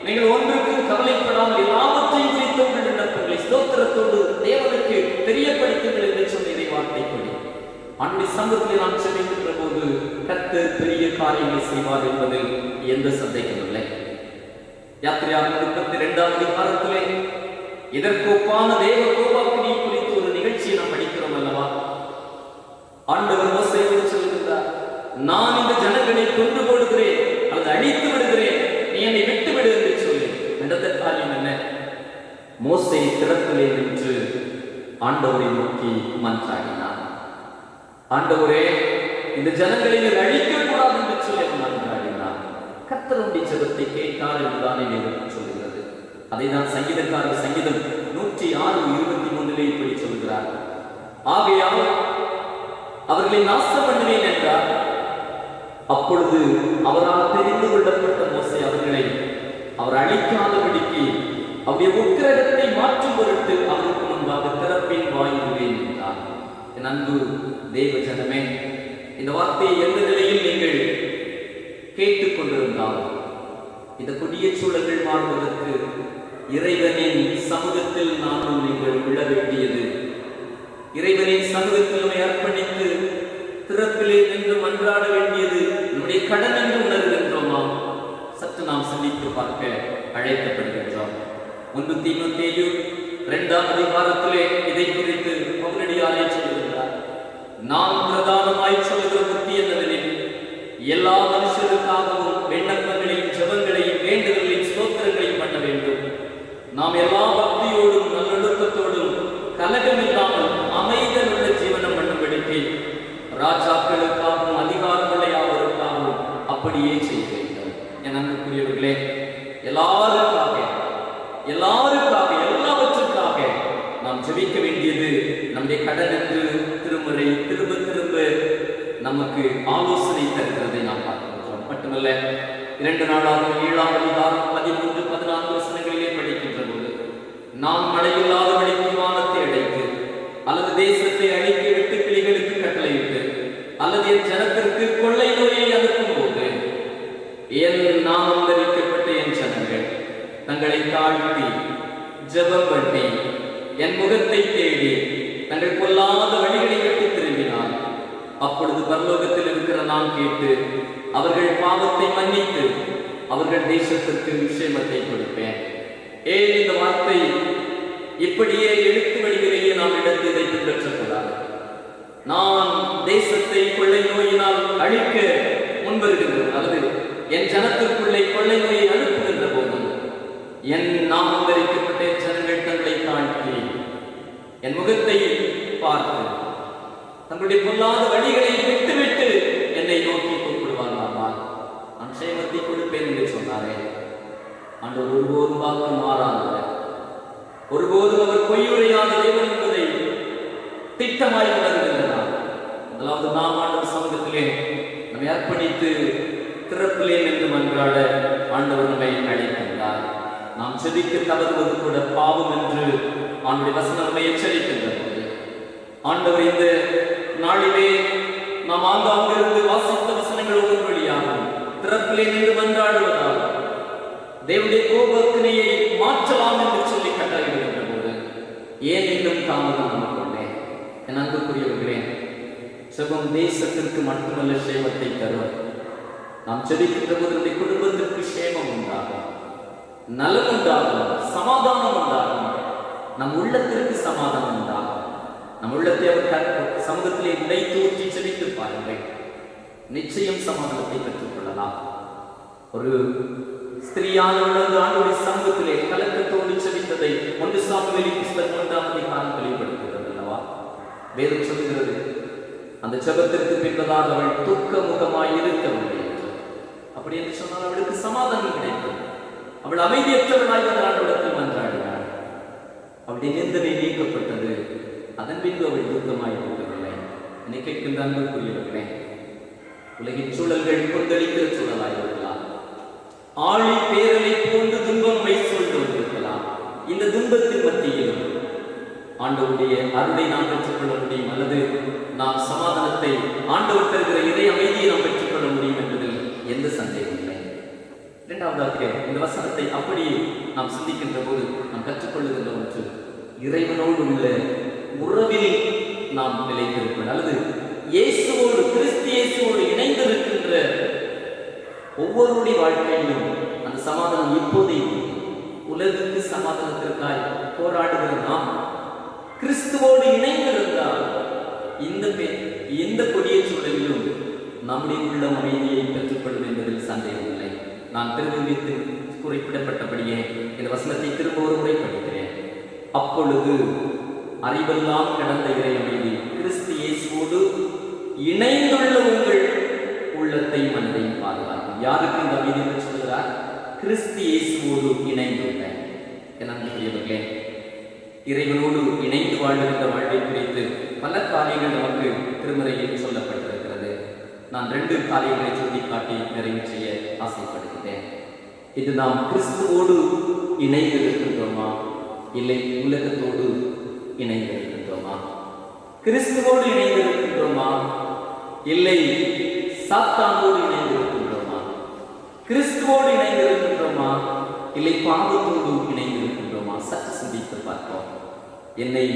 நீங்கள் ஒன்றுக்கும் கவலைப்படாமல் எல்லாவற்றையும் குறித்து உங்கள் விண்ணப்பங்களை ஸ்தோத்திரத்தோடு தேவனுக்கு தெரியப்படுத்துங்கள் என்று சொன்ன இதை வார்த்தைப்படி ஆண்டவருடைய சமூகத்திலே நாம் செல்கின்ற போது கர்த்தர் பெரிய காரியங்களை செய்வார் என்பதில் எந்த சந்தேகமும் இல்லை. யாத்திரையாகமம் 32ஆம் அதிகாரத்திலே இதற்கு ஒப்பான தேவ கோபாக்கினை குறித்து ஒரு நிகழ்ச்சியை நாம் படிக்கிறோம் அல்லவா? ஆண்டவர் மோசேயோடு சொல்லுகிறார், நான் இந்த ஜனங்களை கொண்டு போடுகிறேன் அல்லது அழித்து விடுகிறேன், நீ என்னை விட்டு விடு என்று சொல்லி நடந்த காரியம் என்ன? மோசே திறப்பிலே நின்று ஆண்டவரை நோக்கி மன்றாடினார். ஆண்டவரே, இந்த ஜனங்களை நீர் அழிக்க கூடாது என்று சொல்லி மன்றாடினார். கர்த்தருடைய ஜெபத்தை கேட்டார் என்றுதானே வேதம் சொல்லுகிறது. அதை தான் சங்கீதக்காரர் சங்கீதம் 106:23 இப்படி சொல்கிறார், ஆகையால் அவர்களை நாசம் பண்ணுவேன் என்றார். அப்பொழுது அவரால் தெரிந்து கொள்ளப்பட்ட மோசே அவர்களை அவர் அழிக்காதபடிக்கு அவருடைய உக்கிரகத்தை மாற்றும் பொருட்டு அவருக்கு முன்பாக திறப்பின் வாயிடுவேன் என்றார். என் அன்பு தேவ ஜனமே, இந்த வார்த்தையை எந்த நிலையில் நீங்கள் கேட்டுக் கொண்டிருந்தாலும் இந்த கொடிய சூழல்கள் மாறுவதற்கு இறைவனின் சமூகத்தில் நானும் நீங்கள் விழ வேண்டியது, இறைவனின் சமூகத்தில் நம்மை அர்ப்பணித்து திறப்பிலே நின்று மன்றாட வேண்டியது நம்முடைய கடன் என்று உணர்கின்றோமா? சற்று நாம் சிந்தித்து பார்க்க அழைக்கப்படுகின்றோம். 1 தீமோத்தேயு 2ஆம் அதிகாரத்திலே இதை குறித்து பவுலடியாரே சொல்லுகிறார், நான் பிரதானமாய் சொல்லுகிற புத்தி என்னவெனில், எல்லா மனுஷருக்காகவும் விண்ணப்பங்களையும் ஜெபங்களையும் வேண்டுதல்களையும் ஸ்தோத்திரங்களையும் பண்ண வேண்டும். நாம் எல்லா பக்தியோடும் நல்லொழுக்கத்தோடும் கலகம் இல்லாமல் அமைதல் உள்ள ஜீவனம் பண்ணும்படிக்கு ராஜாக்களுக்காகவும் அதிகாரமுள்ள யாவருக்காகவும் அப்படியே செய்ய வேண்டும். என் அன்புக்குரியவர்களே, எல்லாருக்காக எல்லாருக்காக, எல்லாவற்றுக்காக நாம் ஜெபிக்க வேண்டியது நம்முடைய கடன் என்று திருமுறை திரும்ப திரும்ப நமக்கு ஆலோசனை தருகிறதை நாம் பார்க்கின்றோம். மட்டுமல்ல, 2 நாளாகவும் 7ஆம் அதிகாரம் 13, 14 வசனங்களிலே படிக்கின்ற போது, நாம் மழையில்லாதபடிக்கு வானத்தை அடைத்து, அல்லது தேசத்தை அழிக்க வெட்டுக்கிளிகளுக்கு கட்டளையிட்டு, அல்லது என் ஜனத்திற்கு கொள்ளை நோயை அனுப்பும் போது, என் நாமம் தரிக்கப்பட்ட என் ஜனங்கள் தங்களை தாழ்த்தி ஜெபம் பண்ணி என் முகத்தை தேடி தங்கள் கொல்லாத வழிகளை விட்டு திரும்பினார், அப்பொழுது பரலோகத்தில் இருக்கிற நான் கேட்டு அவர்கள் பாவத்தை மன்னித்து அவர்கள் தேசத்திற்கு விஷயமத்தை கொடுப்பேன். ஏன் இந்த வார்த்தை இப்படியே எழுத்து வடிவிலேயே நாம் எடுத்து இதை பின்பற்றக்கூடாது? நான் தேசத்தை கொள்ளை நோயினால் அழிக்க முன்வருகின்றேன், அல்லது என் ஜனத்திற்குள்ளே கொள்ளை நோயை அனுப்புகின்ற போதும் என் நாமம் தரிக்கப்பட்ட ஜனங்கள் தங்களை தாழ்த்தி என் முகத்தை பார்த்து தங்களுடைய பொல்லாத வழிகளை விட்டுவிட்டு என்னை நோக்கி கூப்பிடுவார்களானால் நான் சேமத்தை கொடுப்பேன் என்று சொன்னாரே. ஆண்டவர் ஒருபோதும் வாக்கு மாறாதவர், ஒருபோதும் அவர் பொய்யுரையாத தேவன் என்பதை திட்டமாய் உணர்கின்றனர். முதலாவது நாம் ஆண்டவர் சமூகத்திலே நம்மை அர்ப்பணித்து திறப்பிலேன் என்று மன்றாட ஆண்டவர் நம்மை அழைக்கின்றார். நாம் செதிக்க தவறுவது கூட பாவம் என்று ஆண்டுடைய வசனம் நம்மை எச்சரிக்கின்றது. ஆண்டவர் இந்த நாளிலே நாம் ஆங்காங்கிருந்து வாசித்த வசனங்கள் ஒவ்வொரு வழியாகும் திறப்பிலேன் என்று மன்றாடுவதால் தேவனுடைய கோபத்தினையை மாற்றலாம் என்று சொல்லி கட்டளையிடுகின்ற போது ஏன் இன்னும் தாமதம் நமக்குள்ளே? என் அன்புக்குரியவர்களே, செபம் தேசத்திற்கு மட்டுமல்ல சேமத்தை தரும். நாம் செபிக்கின்ற போது குடும்பத்திற்கு சேமம் உண்டாகும், நலம் உண்டாகும், சமாதானம் உண்டாகும், நம் உள்ளத்திற்கு சமாதானம் உண்டாகும். நம் உள்ளத்தை அவர் சமூகத்திலே உடைத்து ஊற்றி செபித்து பாருங்கள், நிச்சயம் சமாதானத்தை பெற்றுக் கொள்ளலாம். ஒரு ஸ்திரீயானவள் ஆண்டுடைய சமூகத்திலே கலக்கத்தோடு செபித்ததை 1 சாமுவேல் புத்தகம் 1ஆம் அதிகாரம் வெளிப்படுத்துகிறது அல்லவா? வேதம் சொல்கிறது, அந்த ஜெபத்திற்கு பின்பதாக அவள் துக்க முகமாய் இருக்கவில்லை என்று. அப்படி என்று சொன்னால் அவளுக்கு சமாதானம் கிடைக்கும். அவள் அமைதியற்றவளாய் ஆண்டவரிடத்தில் மன்றாடினாள். அவளுடைய நிந்தனை நீக்கப்பட்டது. அதன் பின்பு அவள் துக்கமாய் இருக்கவில்லை. என்னை கேட்கின்ற அன்புக்குரியவர்களே, உலகின் சூழல்கள் கொந்தளிக்கிற சூழலாய் இருக்கலாம், ஆழி பேரலை போன்று துன்பம் வைசொண்டு வந்திருக்கலாம். இந்த துன்பத்தின் மத்தியிலும் ஆண்டவருடைய அருளை நாம் பெற்றுக்கொள்ள முடியும், அல்லது நாம் சமாதானத்தை ஆண்டவர் தருகிற இறை அமைதியை நாம் பெற்றுக்கொள்ள முடியும் என்பதில் எந்த சந்தேகம் இல்லை. இரண்டாவதாக இந்த வசனத்தை அப்படி நாம் சிந்திக்கின்ற போது நாம் கற்றுக்கொள்ளுகின்ற ஒன்று, இறைவனோடு உள்ள உறவில் நாம் நிலைத்திருப்பது, அல்லது இயேசுவோடு கிறிஸ்து இயேசுவோடு இணைந்திருக்கின்ற ஒவ்வொருடைய வாழ்க்கையிலும் அந்த சமாதானம் இப்போதே உலகுக்கு சமாதானத்திற்காய் போராடுகிற நாம் கிறிஸ்துவோடு இணைந்திருந்தால் இந்த கொடிய சூழலிலும் நம்முடைய உள்ள அமைதியை பெற்றுக்கொள்ளும் என்பதில் சந்தேகம் இல்லை. நான் திருவிழித்து குறிப்பிடப்பட்டபடியே இந்த வசனத்தை திரும்ப ஒரு முறை படிக்கிறேன். அப்பொழுது அறிவெல்லாம் கடந்த இறை அமைதி கிறிஸ்து இயேசுவோடு இணைந்துள்ள உங்கள் உள்ளத்தை மனதையும் பாதுகாக்கும். யாருக்கு இந்த அமைதி என்று சொல்கிறார்? கிறிஸ்து இயேசுவோடு இணைந்துள்ள என் அன்புக்குரியவர்களே, இறைவனோடு இணைந்து வாழ்கின்ற வாழ்வை குறித்து பல காரியங்கள் நமக்கு திருமறையில் சொல்லப்பட்டிருக்கிறது. நான் 2 காரியங்களை சுட்டிக்காட்டி நிறைவு செய்ய ஆசைப்படுகிறேன். இது நாம் கிறிஸ்துவோடு இணைந்து இருக்கின்றோமா, இல்லை உலகத்தோடு இணைந்து இருக்கின்றோமா? கிறிஸ்துவோடு இணைந்து இருக்கின்றோமா, இல்லை சாத்தானோடு இணைந்து இருக்கின்றோமா? கிறிஸ்துவோடு இணைந்து இருக்கின்றோமா, இல்லை பாவத்தோடு இணைந்து இருக்கின்றோமா? சற்று சிந்தித்து பார்ப்போம். என்னை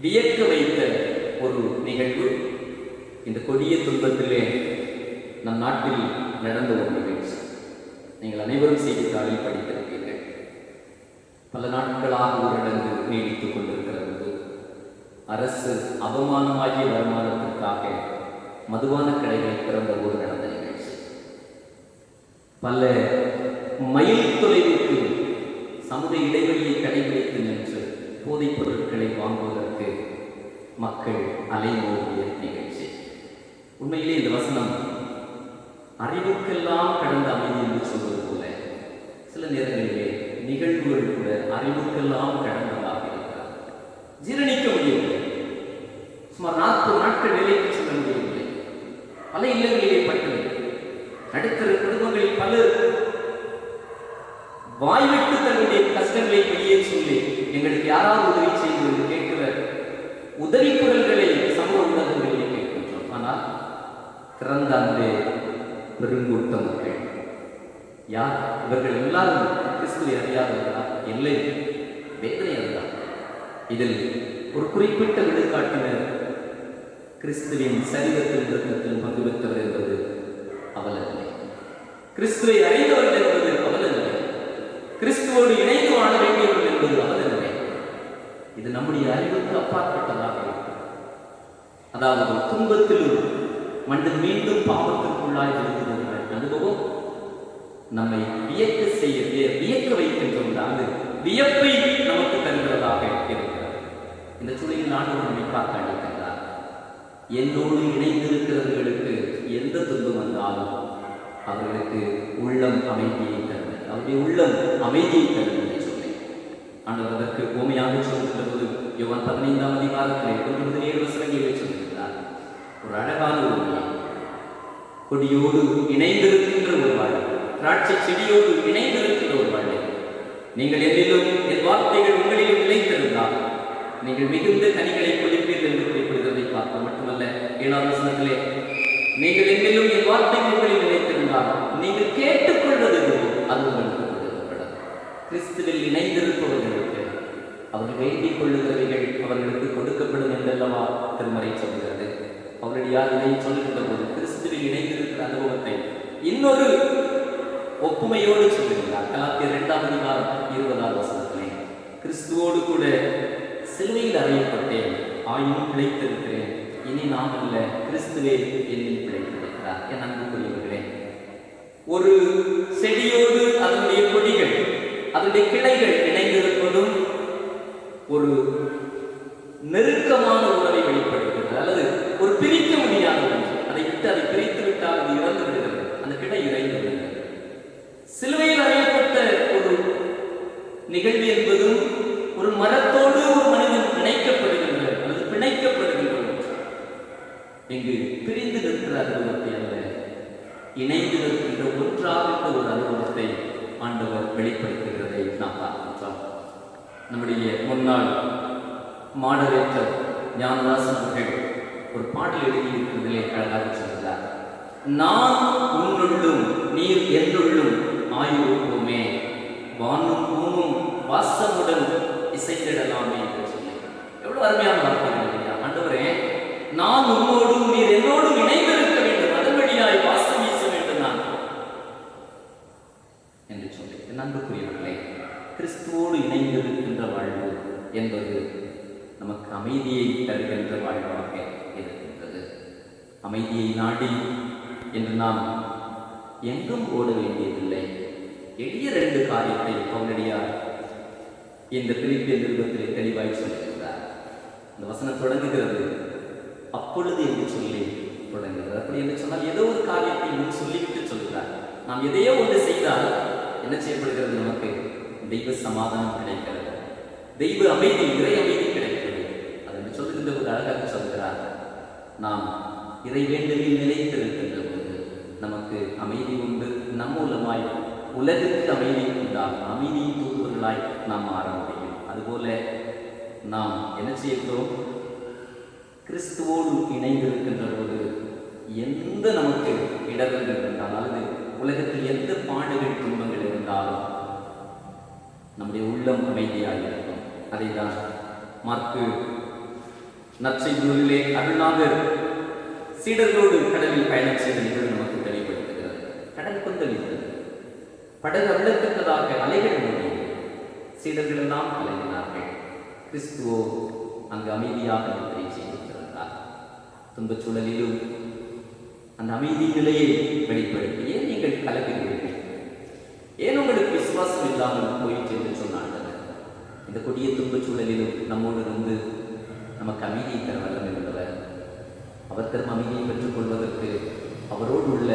வியக்க வைத்த ஒரு நிகழ்வு இந்த கொடிய துன்பத்திலே நம் நாட்டில் நடந்த ஒரு நிகழ்ச்சி. நீங்கள் அனைவரும் செய்தித்தாளில் படித்திருப்பீர்கள். பல நாட்களாக ஊரடங்கு நீடித்துக் கொண்டிருக்கிறது. அரசு அவமானமாகிய வருமானத்திற்காக மதுபான கடைகள் திறந்த போது நடந்த நிகழ்ச்சி. பல மைல் தொலைவிற்கு சமூக இடைவெளியை கடைபிடித்து நின்று போதைப் பொருட்களை வாங்குவதற்கு மக்கள் அலைமோதிய நிகழ்ச்சி. உண்மையிலே இந்த வசனம் அறிவுக்கெல்லாம் கடந்த அமைதி என்று சொல்வது போல சில நேரங்களிலே நிகழ்வுகள் கூட அறிவுக்கெல்லாம் கடந்ததாக இருக்கிறார். ஜீரணிக்க முடியவில்லை. சுமார் 40 நாட்கள் வேலைக்கு செல்ல முடியவில்லை. பல இல்லங்களிலே பட்டது. நடுத்தர குடும்பங்களில் பலர் வாய்விட்டு தன்னுடைய கஷ்டங்களை வெளியே சொல்லி எங்களுக்கு யாராவது உதவி செய்து கேட்கிற உதவி குரல்களை சமூக ஊடகங்களிலே கேட்கின்றோம். ஆனால் திறந்த அந்த பெருங்கூட்ட மக்கள் யார்? இவர்கள் எல்லாரும் கிறிஸ்துவை அறியாதவர்களா? இல்லை, வேதனை அதுதான். இதில் ஒரு குறிப்பிட்ட விடுகாட்டினர் கிறிஸ்துவின் சரீரத்தில் இரத்தத்தில் பங்கு பெற்றவர் என்பது அவலநிலை. கிறிஸ்துவை அறிந்தவர்கள் என்பது அவலநிலை. கிறிஸ்துவோடு இணைந்து வாழ வேண்டியவர்கள் என்பது அவலநிலை. இது நம்முடைய அறிவுக்கு அப்பாற்பட்டதாக இருக்கிறது. அதாவது துன்பத்திலும் மனிதன் மீண்டும் பாவத்திற்குள்ளாய் விழுகின்ற அனுபவம் நம்மை வியக்க வைக்கின்ற வியப்பை நமக்கு தருகிறதாக இருக்கிறது. இந்த சூழலில் ஆண்டவர் நம்மை பார்க்க அழைக்கின்றார். என்னோடு இணைந்திருக்கிறவர்களுக்கு எந்த துன்பம் வந்தாலும் அவர்களுக்கு உள்ளம் அமைதியை தருவது, அவருடைய உள்ளம் அமைதியை தருவது என்று சொல்லி ஆண்டவர் அதற்கு உவமையாக சொல்கின்ற போது யோவான் 15ஆம் அதிகாரத்திலே 9-7 வசனங்களை சொல்கிறார். ஒரு அழகான உண்மை, கொடியோடு இணைந்திருக்கின்ற ஒரு வாழ்வு, திராட்சை செடியோடு இணைந்திருக்கின்ற ஒரு வாழ்வு. நீங்கள் என்னிலும் என் வார்த்தைகள் உங்களிலும் நிலைத்திருந்தால் நீங்கள் மிகுந்த கனிகளை கொடுப்பீர்கள் என்று குறிப்பிடுவதை பார்க்க மட்டுமல்ல, 7ஆம் வசனத்திலே நீங்கள் என்னிலும் என் வார்த்தைகள் உங்களில் நிலைத்திருந்தால் நீங்கள் கேட்டுக்கொள்வது அது உங்களுக்கு கொடுக்கப்படும். கிறிஸ்துவில் இணைந்திருப்பவர்களுக்கு அவர்கள் வேண்டிக் கொள்ளுகிறவைகள் அவர்களுக்கு கொடுக்கப்படும் என்றல்லவா திருமறை சொல்கிறது. அவருடைய இதை சொல்லுகின்ற போது கிறிஸ்துவில் இணைந்திருக்கிற அனுபவத்தை இன்னொரு ஒப்புமையோடு சொல்லுகிறார். கலாத்தியர் 2ஆம் அதிகாரம் 20ஆம் வசனத்திலே கிறிஸ்துவோடு கூட சிலுவையில் அறையப்பட்டேன், ஆயினும் பிழைத்திருக்கிறேன், இனி நான் அல்ல கிறிஸ்துவே என்னில் பிழைத்திருக்கிறார். என் அன்புக்குரியவர்களே, ஒரு செடியோடு அதனுடைய கொடிகள் அதனுடைய கிளைகள் இணைந்திருப்பதும் ஒரு நெருக்கமான உறவை வெளிப்படுத்துகிறது. அல்லது ஒரு பிரிக்க முடியாத ஒன்று. அதை விட்டு அதை பிரித்து விட்டால் அது இறந்து விடுகிறது, அந்த கிளை இறைந்து விடுகிறது. சிலுவையில் அறையப்பட்ட ஒரு நிகழ்வு என்பதும் ஒரு மரத்தோடு ஒரு மனிதன் இணைக்கப்படுகின்ற அல்லது பிணைக்கப்படுகின்ற இங்கு பிரிந்து நிற்கிற அனுபவத்தை அல்ல, இணைந்து நிற்கின்ற ஒன்றாகின்ற ஒரு அனுபவத்தை ஆண்டவர் வெளிப்படுத்துகிறதை நாம் பார்க்கின்றோம். நம்முடைய முன்னாள் மாடரேட்டர் ஞானதாசன் அவர்கள் ஒரு பாடல் எழுதியிருக்கிறதிலே அழகாக சொல்கிறார். நான் உன்னுள்ளும் நீர் என்னுள்ளும் ஆயுருப்போமே, வானும் பூமும் வாசமுடன் இசைத்திடலாமே என்று சொல்லி எவ்வளவு அருமையான வார்த்தைகள் இல்லையா? ஆண்டவரே, நான் உன்னோடும் நீர் என்னோடும் இணைந்திருக்க வேண்டும், அதன் வழியாய் வாசம் வீச வேண்டும் நான் என்று சொல்லி. என் அன்புக்குரியவர்களே, கிறிஸ்துவோடு இணைந்திருக்கின்ற வாழ்வு என்பது நமக்கு அமைதியை தருகின்ற வாழ்வாக இருக்கின்றது. அமைதியை நாடி என்று நாம் எங்கும் ஓட வேண்டியதில்லை. எளிய 2 காரியத்தை பவுலடியார் இந்த பிலிப்பியர் நிருபத்திலே தெளிவாய் சொல்லுகிறார். இந்த வசனம் தொடங்குகிறது அப்பொழுது என்று சொல்லி தொடங்குகிறது. அப்படி என்று சொன்னால் ஏதோ ஒரு காரியத்தை முன் சொல்லிவிட்டு சொல்கிறார். நாம் எதையோ ஒன்று செய்தால் என்ன செய்யப்படுகிறது? நமக்கு தெய்வ சமாதானம் கிடைக்கிறது, தெய்வ அமைதி, இறை அமைதி கிடைக்கிறது. அதற்கு சொல்லுகின்ற ஒரு அழகாக சொல்கிறார். நாம் இறை வேண்டலில் நிலைத்திருக்கின்ற போது நமக்கு அமைதி உண்டு. நம் மூலமாய் உலகிற்கு அமைதி உண்டாகும், அமைதியின் தூதுவர்களாய் நாம் மாற முடியும். அதுபோல நாம் என்ன செய்கிறோம்? கிறிஸ்துவோடு இணைந்திருக்கின்ற போது எந்த நமக்கு இடர்கள் இருந்தாலும் அல்லது உலகத்தில் எந்த பாடுகள் துன்பங்கள் இருந்தாலும் நம்முடைய உள்ளம் அமைதியாக இருக்கும். அதை தான் மார்க்கு நற்செய்தி நூலிலே அருள்நாதர் சீடர்களோடு கடலில் பயணம் செய்த நிகழ்வு நமக்கு தெளிவுபடுத்துகிறது. கடல் கொந்தளித்தது, படகு அவிழத்தக்கதாக அலைகள் மூடியது, சீடர்கள் எல்லாம் கலங்கினார்கள். கிறிஸ்துவோ அங்கு அமைதியாக நித்திரை செய்திருந்தார். துன்பச் சூழலிலும் அந்த அமைதி நிலையை வெளிப்படுத்தி, ஏன் நீங்கள் கலங்குகிறீர்கள், ஏன் உங்களுக்கு விசுவாசம் இல்லாமல் போயிற்று என்று சொன்னார்கள். இந்த கொடிய துன்பச் சூழலிலும் நம்மோடு இருந்து நமக்கு அமைதியை தர வல்லம் என்பவர். அவர் தரும் அமைதியை பெற்றுக் கொள்வதற்கு அவரோடு உள்ள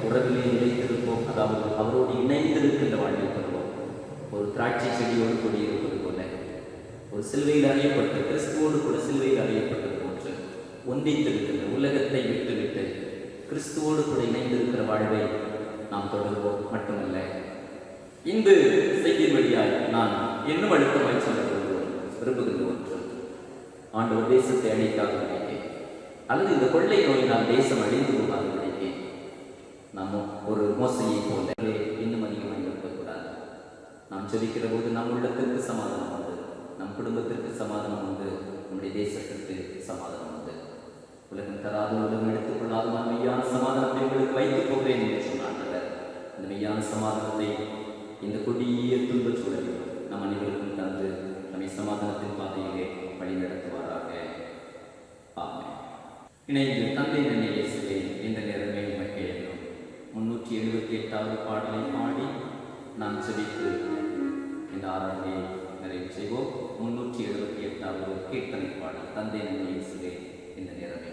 உறவிலே நிலைத்திருப்போம், அதாவது அவரோடு இணைந்திருக்கின்ற வாழ்வை பெறுவோம். ஒரு திராட்சை செடியோடு கூடியிருப்பது போல, ஒரு சிலுவையில் அறியப்பட்ட கிறிஸ்துவோடு கூட சிலுவையில் அறியப்பட்டது போன்று ஒன்றித்திருக்கின்ற உலகத்தை விட்டுவிட்டு கிறிஸ்துவோடு கூட இணைந்திருக்கிற வாழ்வை நாம் தொடர்வோம். மட்டுமல்ல, இந்த செய்தி வழியாய் நான் இன்னும் அழுத்தமாய் சொல்ல விரும்புகின்ற ஒன்று, ஆண்டவர் தேசத்தை அழிக்காத நினைக்கேன், அல்லது இந்த கொள்ளை நோயினால் தேசம் அழிந்து போகாத நினைக்கேன். நாம் ஒரு மோசையை போல இன்னும் அதிகமாக இருக்கக்கூடாது. நாம் ஜெபிக்கிற போது நம் உள்ளத்திற்கு சமாதானம் உண்டு, நம் குடும்பத்திற்கு சமாதானம் உண்டு, நம்முடைய தேசத்திற்கு சமாதானம் உண்டு. உலகம் தராத, உலகம் எடுத்துக்கொள்ளாத மெய்யான சமாதானத்தை உங்களுக்கு வைத்துப் போகிறேன் என்று சொன்னார். இந்த மெய்யான சமாதானத்தை இந்த கொடிய துன்பச் சூழலில் நம் அனைவருக்கும் தந்து நம்மை சமாதானத்தின் பாதையிலே வழிநடத்துவாராக. ஆமென். இணைந்து தந்தை நன்னை இயேசுவே இந்த நேரமே உமக்கு எண்ணும் 378வது பாடலை பாடி நாம் ஜெபித்து இந்த ஆராதனையை நிறைவு செய்வோம். 378வது கீர்த்தனை பாடல், தந்தை நன்னை இயேசுவே இந்த நேரமே.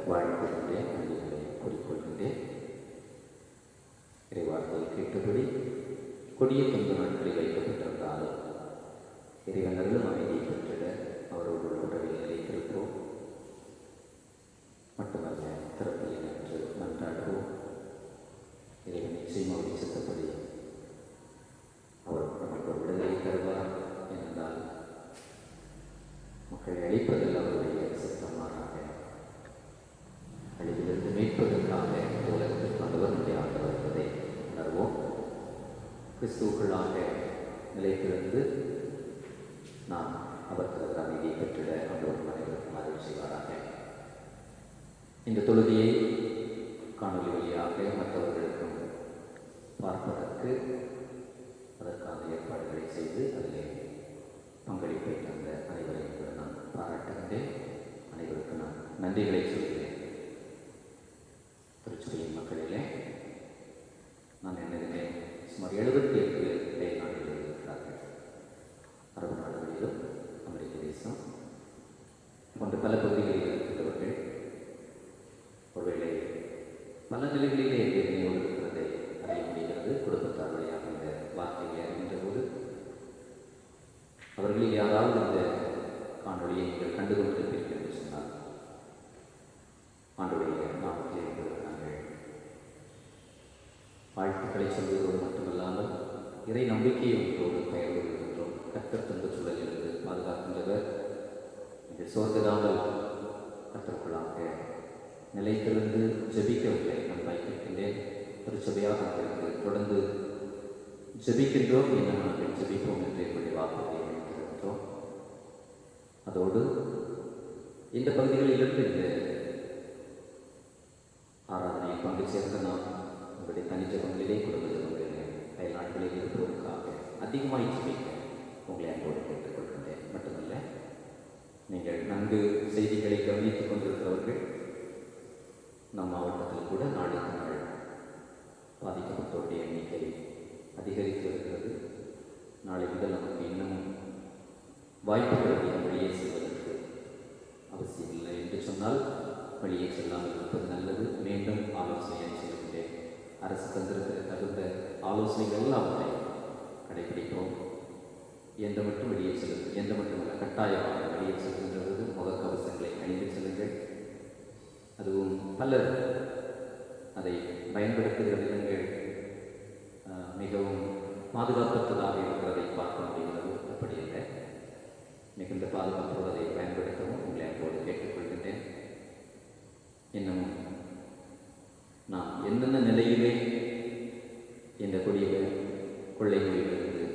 வாழ்த்துகின்றேன், நன்றிகளை கூறிக்கொள்கின்றேன். இறைவார்த்தையை கேட்டபடி கொடிய துன்ப நாட்களில் வைக்கப்பட்டிருந்தாலும் இறைவனர்களும் அமைதியை பெற்றிட அவரோடு உறவில் நிலைத்திருப்போம். மட்டுமல்ல, திறப்பில் என்று மன்றாடுவோம். இறைவன் நிச்சயமாக விசித்தபடி அவர் நமக்கு விடுதலை தருவார் என்றால் மக்களை அழிப்பதில் அவருடைய சித்தமானாக அழிவிலிருந்து மீட்பதற்காக உலகத்திற்கு வந்தவர் முடியாக வருவதை உணர்வோம். கிறிஸ்துவுக்குள்ளாக நிலைத்திருந்து நாம் அவர் தவிர அமைதியை பெற்றிட ஆண்டவர் அனைவருக்கும் அருள் செய்வாராக. இந்த தொழுகையை காணொலி வழியாக மற்றவர்களுக்கும் பார்ப்பதற்கு அதற்கான ஏற்பாடுகளை செய்து அதிலே பங்களிப்பை தந்த அனைவரையும் கூட நான் பாராட்டுகின்றேன். அனைவருக்கு நான் நன்றிகளை சொல்கிறேன். திருச்சபையின் மக்களிலே நான் என்னதினேன் சுமார் 78 நாடுகளில் இருக்கிறார்கள். அரபு நாடுகளிலும் அமெரிக்க தேசம் போன்ற பல பகுதிகளில் இருக்கின்றவர்கள் ஒருவேளை பல நிலைகளிலே நினைவு இருக்கிறதை அறிய முடிகிறது. குடும்பத்தார் வழியாக இந்த வார்த்தையை அறிகின்ற போது அவர்களில் யாராவது இந்த காணொலியை நீங்கள் கண்டுகொண்டிருப்பீர்கள் என்று சொன்னால் ஆண்டுடைய நாமத்திலே உங்களுக்கு நாங்கள் வாழ்த்துக்களை சொல்வதோடு மட்டுமல்லாமல் இறை நம்பிக்கையை உங்களோடு பெயர் கொள்கின்றோம். கர்த்தர் தந்த சூழலிலிருந்து பாதுகாக்கின்றவர். நீங்கள் சோர்ந்திடாமல் கர்த்தருக்குள்ளாக நிலைத்திருந்து ஜெபிக்கவில்லை. நான் வைக்கின்றேன். திருச்சபையாக உங்களுக்கு தொடர்ந்து ஜெபிக்கின்றோம். இன்னும் நாங்கள் ஜெபிப்போம் என்று எங்களுடைய வாக்குறுதியை வைத்திருக்கின்றோம். அதோடு இந்த பகுதிகளிலிருந்து இந்த ஆராதனையில் பங்கு சேர்ந்த நாம் உங்களுடைய தனி ஜபங்களிலே குடும்ப ஜபங்களிலே அயல் நாட்களில் இருப்பதற்காக அதிகமாக ஜெபிக்க உங்களை அன்போடு கேட்டுக்கொள்கின்றேன். மட்டுமல்ல, நீங்கள் நன்கு செய்திகளை கவனித்துக் கொண்டிருக்கிறவர்கள் நம் மாவட்டத்தில் கூட நாளுக்கு நாள் பாதிக்கப்பட்டோருடைய எண்ணிக்கை அதிகரித்து வருகிறது. நாளை முதல் நமக்கு இன்னும் வாய்ப்புகள் வெளியே செல்வதற்கு அவசியம் இல்லை என்று சொன்னால் வெளியே செல்லாமல் இருப்பது நல்லது. மீண்டும் ஆலோசனையை செய்கின்றேன். அரசு தந்திரத்தில் தகுந்த ஆலோசனைகள் எல்லாவற்றை கடைபிடிப்போம். எந்த மட்டும் வெளியே செல்லுங்கள், எந்த மட்டுமல்ல கட்டாயமாக வெளியே செல்கின்றது முகக்கவசங்களை அணிந்து செல்லுங்கள். அதுவும் பலர் அதை பயன்படுத்துகிற விதங்கள் மிகவும் பாதுகாப்பற்றதாக இருக்கிறதை பார்க்க முடிகிறது. அப்படி இல்லை, மிகுந்த பாதுகாப்போடு அதை பயன்படுத்தவும் உங்களை அன்போடு கேட்டுக்கொள்கின்றேன். இன்னும் நாம் என்னென்ன நிலையிலே இந்த கொடிய கொள்ளை நோயிலிருந்து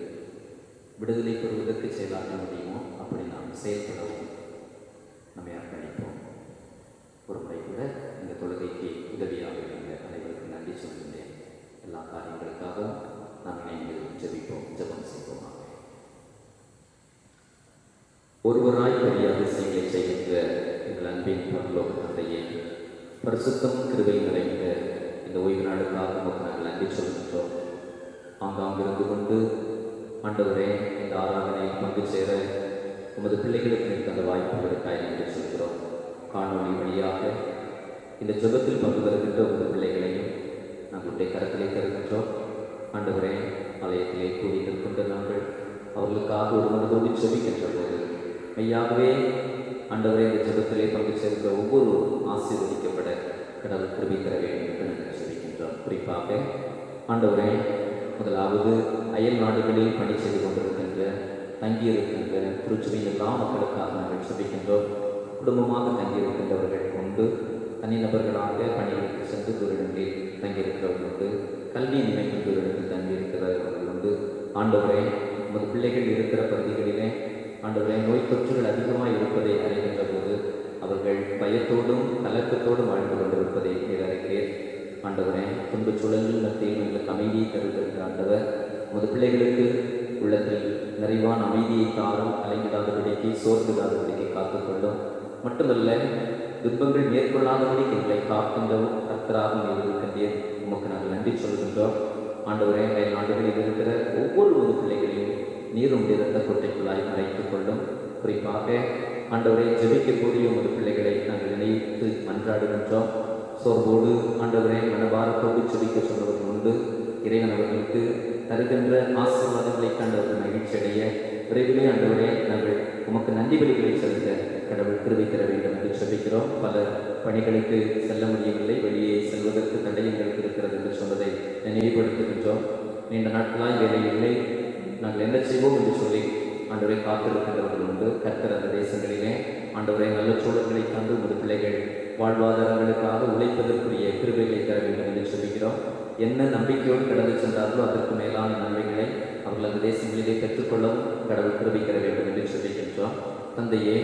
விடுதலை பெறுவதற்கு செயலாற்ற முடியுமோ அப்படி நாம் செயல்படவும் நம்மை அர்ப்பணிப்போம். ஒரு முறை கூட இந்த தொழுகைக்கு உதவியாக இருந்த அனைவருக்கு நன்றி சொல்கின்றேன். எல்லா காரியங்களுக்காகவும் நாம் இணைந்து ஜெபிப்போம், ஜெபம் செய்வோமாக. ஒருவராய் பெரிய அதிசயங்களை செய்கின்ற எங்கள் அன்பின் பரலோக தந்தையே, பரிசுத்தம் கிருபை நிறைந்த இந்த ஓய்வு நாளுக்காக நமக்கு நாங்கள் நன்றி சொல்கின்றோம். ஆங்காங்கிருந்து கொண்டு ஆண்டவரே இந்த ஆராதனையில் பங்கு சேர உமது பிள்ளைகளுக்கு இருக்க அந்த வாய்ப்புகளுக்காக நன்றி சொல்கிறோம். காணொலி வழியாக இந்த ஜெபத்தில் பங்கு பெறுகின்ற உமது பிள்ளைகளையும் நாங்களுடைய கரத்திலே தருகின்றோம். ஆண்டவரே, ஆலயத்திலே கூடி நிற்கின்ற நாங்கள் அவர்களுக்காக ஒரு மனதோடு ஜெபிக்கின்ற போது மெய்யாகவே ஆண்டவரே இந்த ஜெபத்திலே பங்கு சேர்ந்த ஒவ்வொரு ஆசீர்வதிக்கப்பட கடவுள் கிருபை தர வேண்டும் என்று நாங்கள் ஜெபிக்கின்றோம். குறிப்பாக ஆண்டவரே, முதலாவது அயல் நாடுகளில் பணி செய்து கொண்டிருக்கின்ற தங்கியிருக்கின்ற திருச்சபையின் எல்லா மக்களுக்காக நாங்கள் ஜெபிக்கின்றோம். குடும்பமாக தங்கியிருக்கின்றவர்கள் உண்டு, தனிநபர்களாக பணிகளுக்கு சென்று தூரிடங்களில் தங்கியிருக்கிறவர்கள் உண்டு, கல்வி நிலைக்கும் தூரிடத்தில் தங்கியிருக்கிறவர்கள் உண்டு. ஆண்டவரே, நமது பிள்ளைகள் இருக்கிற பகுதிகளிலே ஆண்டவரே நோய் தொற்றுகள் அதிகமாக இருப்பதை அறிகின்ற போது அவர்கள் பயத்தோடும் கலக்கத்தோடும் வாழ்ந்து கொண்டிருப்பதை அறிகிறேன். ஆண்டவரே, துன்பச் சூழலில் மத்தியில் எங்களுக்கு அமைதியை தருகின்ற ஆண்டவர் நமது பிள்ளைகளுக்கு உள்ளத்தில் நிறைவான அமைதியை தாரும், கலைஞராதபடிக்கு சோர்ந்துடாதபடிக்கு காத்துக்கொள்ளும். மட்டுமல்ல, துன்பங்கள் மேற்கொள்ளாதபடி எங்களை காக்கின்றவும் கர்த்தராக இருக்கின்றேன். உமக்கு நாங்கள் நன்றி சொல்கின்றோம். ஆண்டவரே, அயல் நாடுகளில் இருக்கிற ஒவ்வொரு பிள்ளைகளையும் நீர் உடைய இரத்த கொட்டைக்குள்ளாய் மறைத்துக் கொள்ளும். குறிப்பாக ஆண்டவரை ஜெபிக்கக்கூடிய உமது பிள்ளைகளை நாங்கள் நினைத்து மன்றாடுகின்றோம். சோர்வோடு ஆண்டவரை மனபாரத்தோடு ஜெபிக்க சொன்னவர்கள் உண்டு. இறைவன் அவர்களுக்கு தருகின்ற ஆசீர்வாதங்களை கண்டவர்கள் மகிழ்ச்சி அடைய விரைவிலே ஆண்டவரே நாங்கள் உமக்கு நன்றி பலிகளை செலுத்த கடவுள் கிருபை தர வேண்டும் என்று ஜெபிக்கிறோம். பல பணிகளுக்கு செல்ல முடியவில்லை, வெளியே செல்வதற்கு தடை எங்களுக்கு இருக்கிறது என்று சொன்னதை நினைவுபடுத்துகின்றோம். நீண்ட நாட்களாய் வேலை இல்லை, நாங்கள் என்ன செய்வோம் என்று சொல்லி ஆண்டவரை காத்திருக்கின்றவர்கள் உண்டு. கர்த்தர் அந்த தேசங்களிலே ஆண்டவரை நல்ல சூழல்களை தந்து உமது பிள்ளைகள் வாழ்வாதாரங்களுக்காக உழைப்பதற்குரிய கிருபைகளை தர வேண்டும் என்று சொல்கிறோம். என்ன நம்பிக்கையோடு கடந்து சென்றார்களோ அதற்கு மேலான நன்மைகளை அவர்கள் அந்த தேசங்களிலே பெற்றுக்கொள்ளவும் கடவுள் கிருபை தர வேண்டும் என்று சொல்கின்றோம். தந்தையே,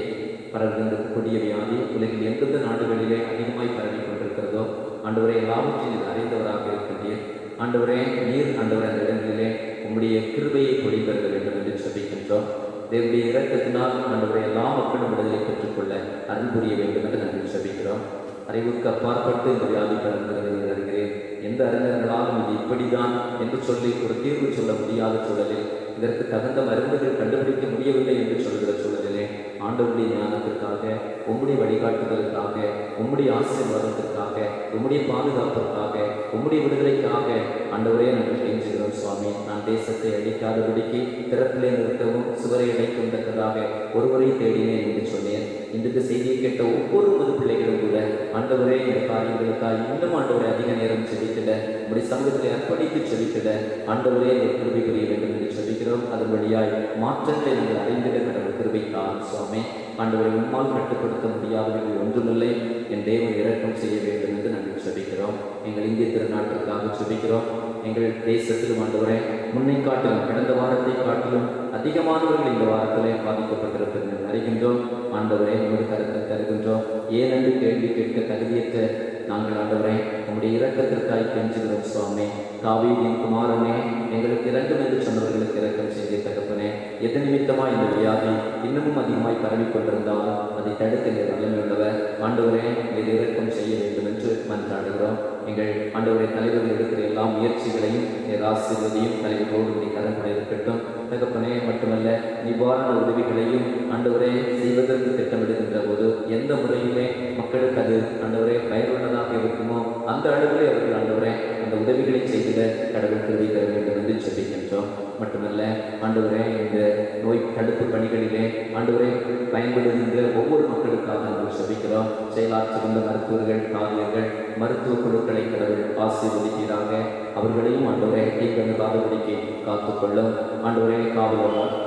பரவுகின்ற கொடிய வியாதி உலகில் எந்தெந்த நாடுகளிலே அதிகமாய் பரவி கொண்டிருக்கிறதோ ஆண்டவரை எல்லாவற்றையும் அறிந்தவராக இருக்கின்றீர். ஆண்டவரே, நீர் ஆண்டவர் அந்த இடங்களிலே உம்முடைய கிருபையை பொழிந்தருக வேண்டும் என்று சொல்கின்றோம். தேவனுடைய இரக்கத்தினால் ஆண்டவரை எல்லா மக்களும் விடுதலை பெற்றுக்கொள்ள அருள் புரிய வேண்டும் என்று நாங்கள் ஜெபிக்கிறோம். அறிவுக்கு அப்பாற்பட்டு இந்த வியாதி பரவுகிறது அறிகிறேன். எந்த அறிஞர்களாலும் இது இப்படிதான் என்று சொல்லி ஒரு தீர்வு சொல்ல முடியாத சூழலில், இதற்கு தகுந்த மருந்துகள் கண்டுபிடிக்க முடியவில்லை என்று சொல்கிற சூழலிலே ஆண்டவருடைய ஞானத்திற்காக, உம்முடைய வழிகாட்டுதலுக்காக, உம்முடைய ஆசீர்வாதத்திற்காக, உம்முடைய பாதுகாப்பிற்காக, உம்முடைய விடுதலைக்காக ஆண்டவரே நாங்கள் கெஞ்சுகிறோம். சுவாமி, நான் தேசத்தை அழிக்காதபடிக்கு திறப்பிலே நிறுத்தவும் சுவரை அடைக்கும் தக்கதாக ஒருவரை தேடினேன் என்று சொன்னேன். இன்றைக்கு செய்தியை கேட்ட ஒவ்வொரு மது பிள்ளைகளும் கூட ஆண்டவரே இந்த காரியங்களுக்காக இன்னும் ஆண்டவரை அதிக நேரம் செபித்திட, உடைய சமூகத்தை அர்ப்பணித்து செபித்திட ஆண்டவரே ஒரு கிருபை புரிய வேண்டும் என்று செபிக்கிறோம். அதன் வழியாய் மாற்றங்களை நாங்கள் அறிந்திட கடவுள் கிருபைக்காக சுவாமி. ஆண்டவரை உம்மால் கட்டுப்படுத்த முடியாதவர்கள் ஒன்றுமில்லை. என் தேவன் இரக்கம் செய்ய வேண்டும் என்று நாங்கள் செபிக்கிறோம். எங்கள் இந்திய திருநாட்டிற்காக செபிக்கிறோம். எங்கள் தேசத்திலும் ஆண்டவரை முன்னை காட்டிலும் கடந்த வாரத்தை காட்டிலும் அதிகமானவர்கள் இந்த வாரத்திலே பாதிக்கப்பட்டிருப்பதை அறிகின்றோம். ஆண்டவரை உமது கருத்தில் தருகின்றோம். ஏனென்று கேள்வி கேட்க தகுதியற்ற நாங்கள் ஆண்டவரை உம்முடைய இரக்கத்திற்காய் கெஞ்சுகிறோம். சுவாமி, தாவீதின் குமாரனே, எங்களுக்கு இரக்கம் என்று சொன்னவர்களுக்கு இரக்கம் செய்த தகப்பனே, எது நிமித்தமாக இந்த வியாதி இன்னமும் அதிகமாய் பரவிக்கொண்டிருந்தால் அதை தடுக்க வல்லமையுள்ளவர். ஆண்டவரே, இது இரக்கம் செய்ய வேண்டும் என்று மன்றாடுகிறோம். எங்கள் ஆண்டவரை தலைவர்கள் எடுக்கிற எல்லா முயற்சிகளையும் ஆசீர்வதியும் தலைவர்களோடு கரம்பட இருக்கட்டும். தகப்பனே, மட்டுமல்ல நிவாரண உதவிகளையும் ஆண்டவரை செய்வதற்கு திட்டமிடுகின்ற போது எந்த முறையிலே மக்களுக்கு அது ஆண்டவரை பயனுள்ளதாக இருக்குமோ அந்த அளவிலே அவர்கள் ஆண்டவரை அந்த உதவிகளை செய்திட கடவுள் கிருபை தர வேண்டும் என்று ஜெபிக்கின்றோம். மட்டுமல்ல ஆண்டவரே, இந்த நோய் தடுப்பு பணிகளிலே ஆண்டவரை பயன்படுகின்ற ஒவ்வொரு மக்களுக்காக நாங்கள் ஜெபிக்கிறோம். செயலாற்றி வந்த மருத்துவர்கள், காரியர்கள், மருத்துவ குழுக்களை கடவுள் ஆசீர்வதிக்கிறாங்க. அவர்களையும் ஆண்டவரை தீங்கணுகாதபடிக்கு காத்துக்கொள்ளும். ஆண்டவரே,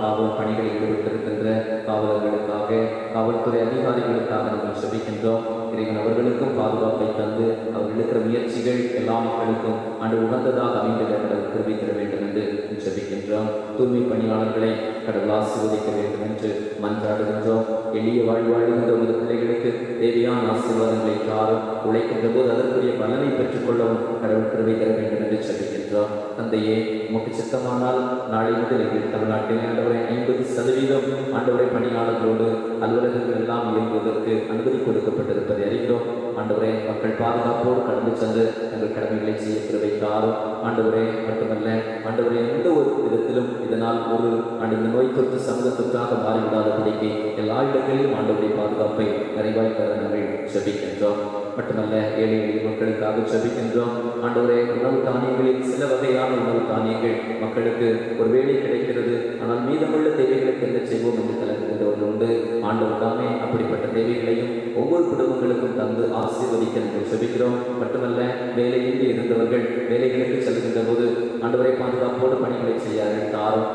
காவல் பணிகளில் ஈடுபட்டிருக்கின்ற காவலர்களுக்காக, காவல்துறை அதிகாரிகளுக்காக நாங்கள் ஜெபிக்கின்றோம். இறைவன் அவர்களுக்கும் பாதுகாப்பை தந்து அவர்கள் இருக்கிற முயற்சிகள் எல்லா மக்களுக்கும் ஆண்டு உகந்ததாக அமைந்திட கடவுள் கிருபை தர வேண்டும் என்று ஜெபிக்கின்றோம். தூய்மை பணியாளர்களை கடவுள் ஆசீர்வதிக்க வேண்டும் என்று மன்றாடுகின்றோம். எளிய வாழ்கின்ற ஒரு பிள்ளைகளுக்கு தேவையான ஆசீர்வாதங்களை தாரும். உழைக்கின்ற போது அதற்குரிய பலனை பெற்றுக்கொள்ளவும் கடவுள் கிருபை தர வேண்டும் என்று ஜெபிக்கின்றோம். தந்தையே, உமக்கு சித்தமானால் நாளை முதல் எங்கள் தமிழ்நாட்டில் ஆண்டவரை 50% ஆண்டவரை பணியாளர்களோடு அலுவலகங்கள் எல்லாம் இயங்குவதற்கு அனுமதி கொடுக்கப்பட்டிருப்பதை அறிகிறோம். ஆண்டவரே, மக்கள் பாதுகாப்போடு கடந்து சென்று எங்கள் கடமைகளை செய்ய கிருபை தாரும். ஆண்டவரே, மட்டுமல்ல ஆண்டவரே, எந்த ஒரு விதத்திலும் இதனால் ஒரு இந்த நோய் தொற்று சமூகத்திற்காக மாறிவிடாதபடிக்கு எல்லா இடங்களிலும் ஆண்டவருடைய பாதுகாப்பை நிறைவாய் தர நாங்கள் ஜெபிக்கின்றோம். மட்டுமல்ல ஏழை எளிய மக்களுக்காக ஜெபிக்கின்றோம். ஆண்டவரே, உணவு தானியங்களில் சில வகையான உணவு தானியங்கள் மக்களுக்கு ஒரு வேலை கிடைக்கிறது, ஆனால் மீதமுள்ள தேவைகளுக்கு என்ன செய்வோம் என்று கலந்துகின்றவர்கள் உண்டு. ஆண்டவர் தாமே அப்படிப்பட்ட தேவைகளையும் ஒவ்வொரு குடும்பங்களுக்கும் தந்து ஆசீர்வதிக்க நாங்கள் ஜெபிக்கிறோம். மட்டுமல்ல வேலையின்றி இருந்தவர்கள் வேலைகளுக்கு செல்கின்ற போது ஆண்டவரை பாதுகாப்போடு பணிகளை செய்ய தாரும்.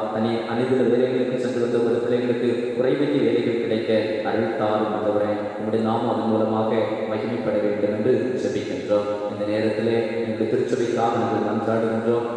அனைத்து வேலைகளுக்கு சென்று வந்த ஒரு பிள்ளைகளுக்கு குறைவின்றி வேலைகள் கிடைக்க அருள் தாரும். ஆண்டவரை, உங்களுடைய நாமம் அதன் மூலமாக மகிமைப்பட வேண்டும் என்று ஜெபிக்கின்றோம். இந்த நேரத்திலே எங்கள் திருச்சபைக்காக நாங்கள் மன்றாடுகின்றோம்.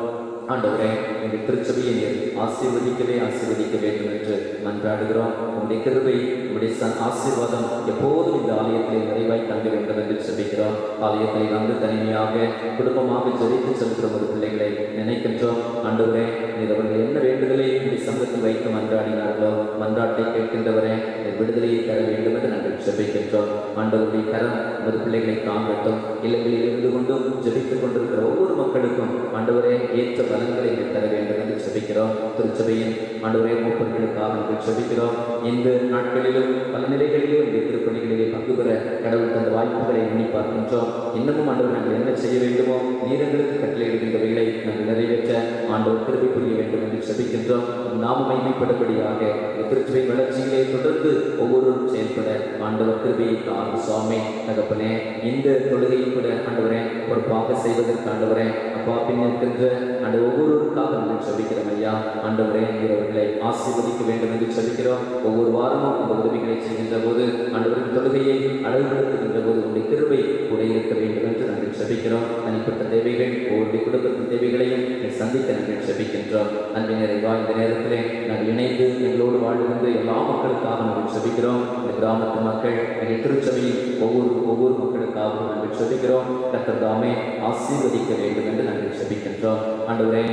ஆண்டவரே, எங்கள் திருச்சபையை நீர் ஆசீர்வதிக்க வேண்டும் என்று மன்றாடுகிறோம். உங்களுடைய கிருபை, உங்களுடைய ஆசீர்வாதம் எப்போதும் இந்த ஆலயத்தில் நிறைவாய் தங்க வேண்டும் என்று ஜெபிக்கிறோம். ஆலயத்தில் வந்து தனிமையாக குடும்பமாக ஜெபித்து செல்கிற ஒரு பிள்ளைகளை நினைக்கின்றோம். ஆண்டவரே, நீர் அவர்கள் என்ன வேண்டுதலை இந்த சமூகத்தில் வைத்து மன்றாடினார்களோ மன்றாட்டை கேட்கின்றவரே, விடுதலையை தர வேண்டும் என்று நாங்கள் ஜெபிக்கின்றோம். ஆண்டவருடைய கரம் நமது பிள்ளைகளை தாங்கட்டும். இல்லங்களில் இருந்து கொண்டும் ஜெபித்துக் கொண்டிருக்கிற ஒவ்வொரு மக்களுக்கும் ஆண்டவரே ஏற்ற பலன்களை தர வேண்டும் என்று ஜெபிக்கிறோம். திருச்சபையின் ஆண்டவரே மூப்பர்களுக்காக நாங்கள் ஜெபிக்கிறோம். இந்த நாட்களிலும் பல நிலைகளிலும் இந்த திருப்பணிகளிலே பங்கு பெற கடவுள் தந்த வாய்ப்புகளை எண்ணி பார்க்கின்றோம். இன்னமும் ஆண்டவர் நாங்கள் என்ன செய்ய வேண்டுமோ நீரங்களுக்கு கட்டளையிடுகின்றவைகளை நாங்கள் நிறைவேற்ற ஆண்டவர் கிருபை புரிய வேண்டும் என்று ஜெபிக்கின்றோம். நாம மைமைப்படும்படியாக திருச்சபை வளர்ச்சியிலே தொடர்ந்து ஒவ்வொருவரும் செயல்பட ஆண்டவர் கிருபையை தாரும் சுவாமி. தகப்பனே, இந்த தொழுகையும் கூட ஆண்டவரே பொறுப்பாக செய்வதற்கு ஆண்டவரே அப்பா பின் இருக்கின்ற அந்த ஒவ்வொருவருக்காக நாங்கள் ஜெபிக்கிறோம் ஐயா. ஆண்டவரே, அவர்களை ஆசீர்வதிக்க வேண்டும் என்று ஜெபிக்கிறோம். ஒவ்வொரு வாரமும் இந்த உதவிகளை செய்கின்ற போது ஆண்டவரின் தொழுகையை அழகுபடுத்துகின்ற போது உங்களுடைய கிருபை கூட இருக்க வேண்டும் என்று நாங்கள் ஜெபிக்கிறோம். தனிப்பட்ட தேவைகள் ஒவ்வொருடைய குடும்பத்தின் தேவைகளையும் சந்திக்க நாங்கள் ஜெபிக்கின்றோம். அன்பின் நிறைவா இந்த நேரத்திலே நாங்கள் இணைந்து எங்களோடு வாழ்கின்ற எல்லா மக்களுக்காக நாங்கள் ஜெபிக்கிறோம். இந்த கிராமத்து மக்கள் எங்கள் திருச்சபையில் ஒவ்வொரு மக்களுக்காகவும் நாங்கள் ஜெபிக்கிறோம். கர்த்தர் தாமே ஆசீர்வதிக்க வேண்டும் என்று நாங்கள் ஜெபிக்கின்றோம். ஆண்டவரே,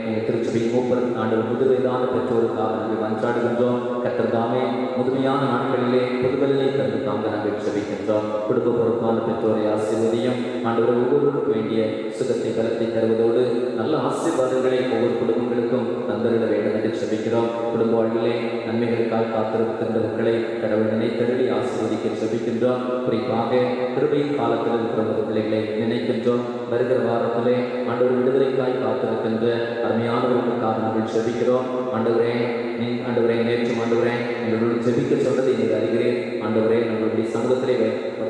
எங்கள் திருச்சபையின் மூப்பர் ஆண்டவர் முதுமையான பெற்றோருக்காக நாங்கள் மன்றாடுகின்றோம். கர்த்தர் தாமே முதுமையான நாட்களிலே புதுவெளியை தந்து தாங்க நாங்கள் ஜெபிக்கின்றோம். குடும்ப பொறுப்பான பெற்றோரை ஆசீர்வதியும். ஆண்டவர் ஒவ்வொருவருக்கும் வேண்டிய சுகத்தை பலத்தை தருவதோடு நல்ல ஆசீர்வாதங்களை ஒவ்வொரு குடும்பங்களுக்கும் தந்தரிட வேண்டும் என்று ஜெபிக்கிறோம். குடும்ப வாழ்விலே நன்மைகளுக்காக காத்திருக்கின்ற மக்களை கடவுள் நினைத்தருளி ஆசீர்வதிக்க ஜெபிக்கின்றோம். குறிப்பாக கிருபையின் காலத்தில் இருக்கிற பிள்ளைகளை நினைக்கின்றோம். வருகிற வாரத்திலே ஆண்டவர் விடுதலைக்காய் காத்திருக்கின்ற அருமையானவர்களுக்காக நாங்கள் ஜெபிக்கிறோம். ஆண்டவரே நேற்றும் ஆண்டவரே எங்களோடு ஜெபிக்க சொன்னதை நீங்கள் அறிகிறேன். ஆண்டவரே, நம்மளுடைய சமூகத்திலே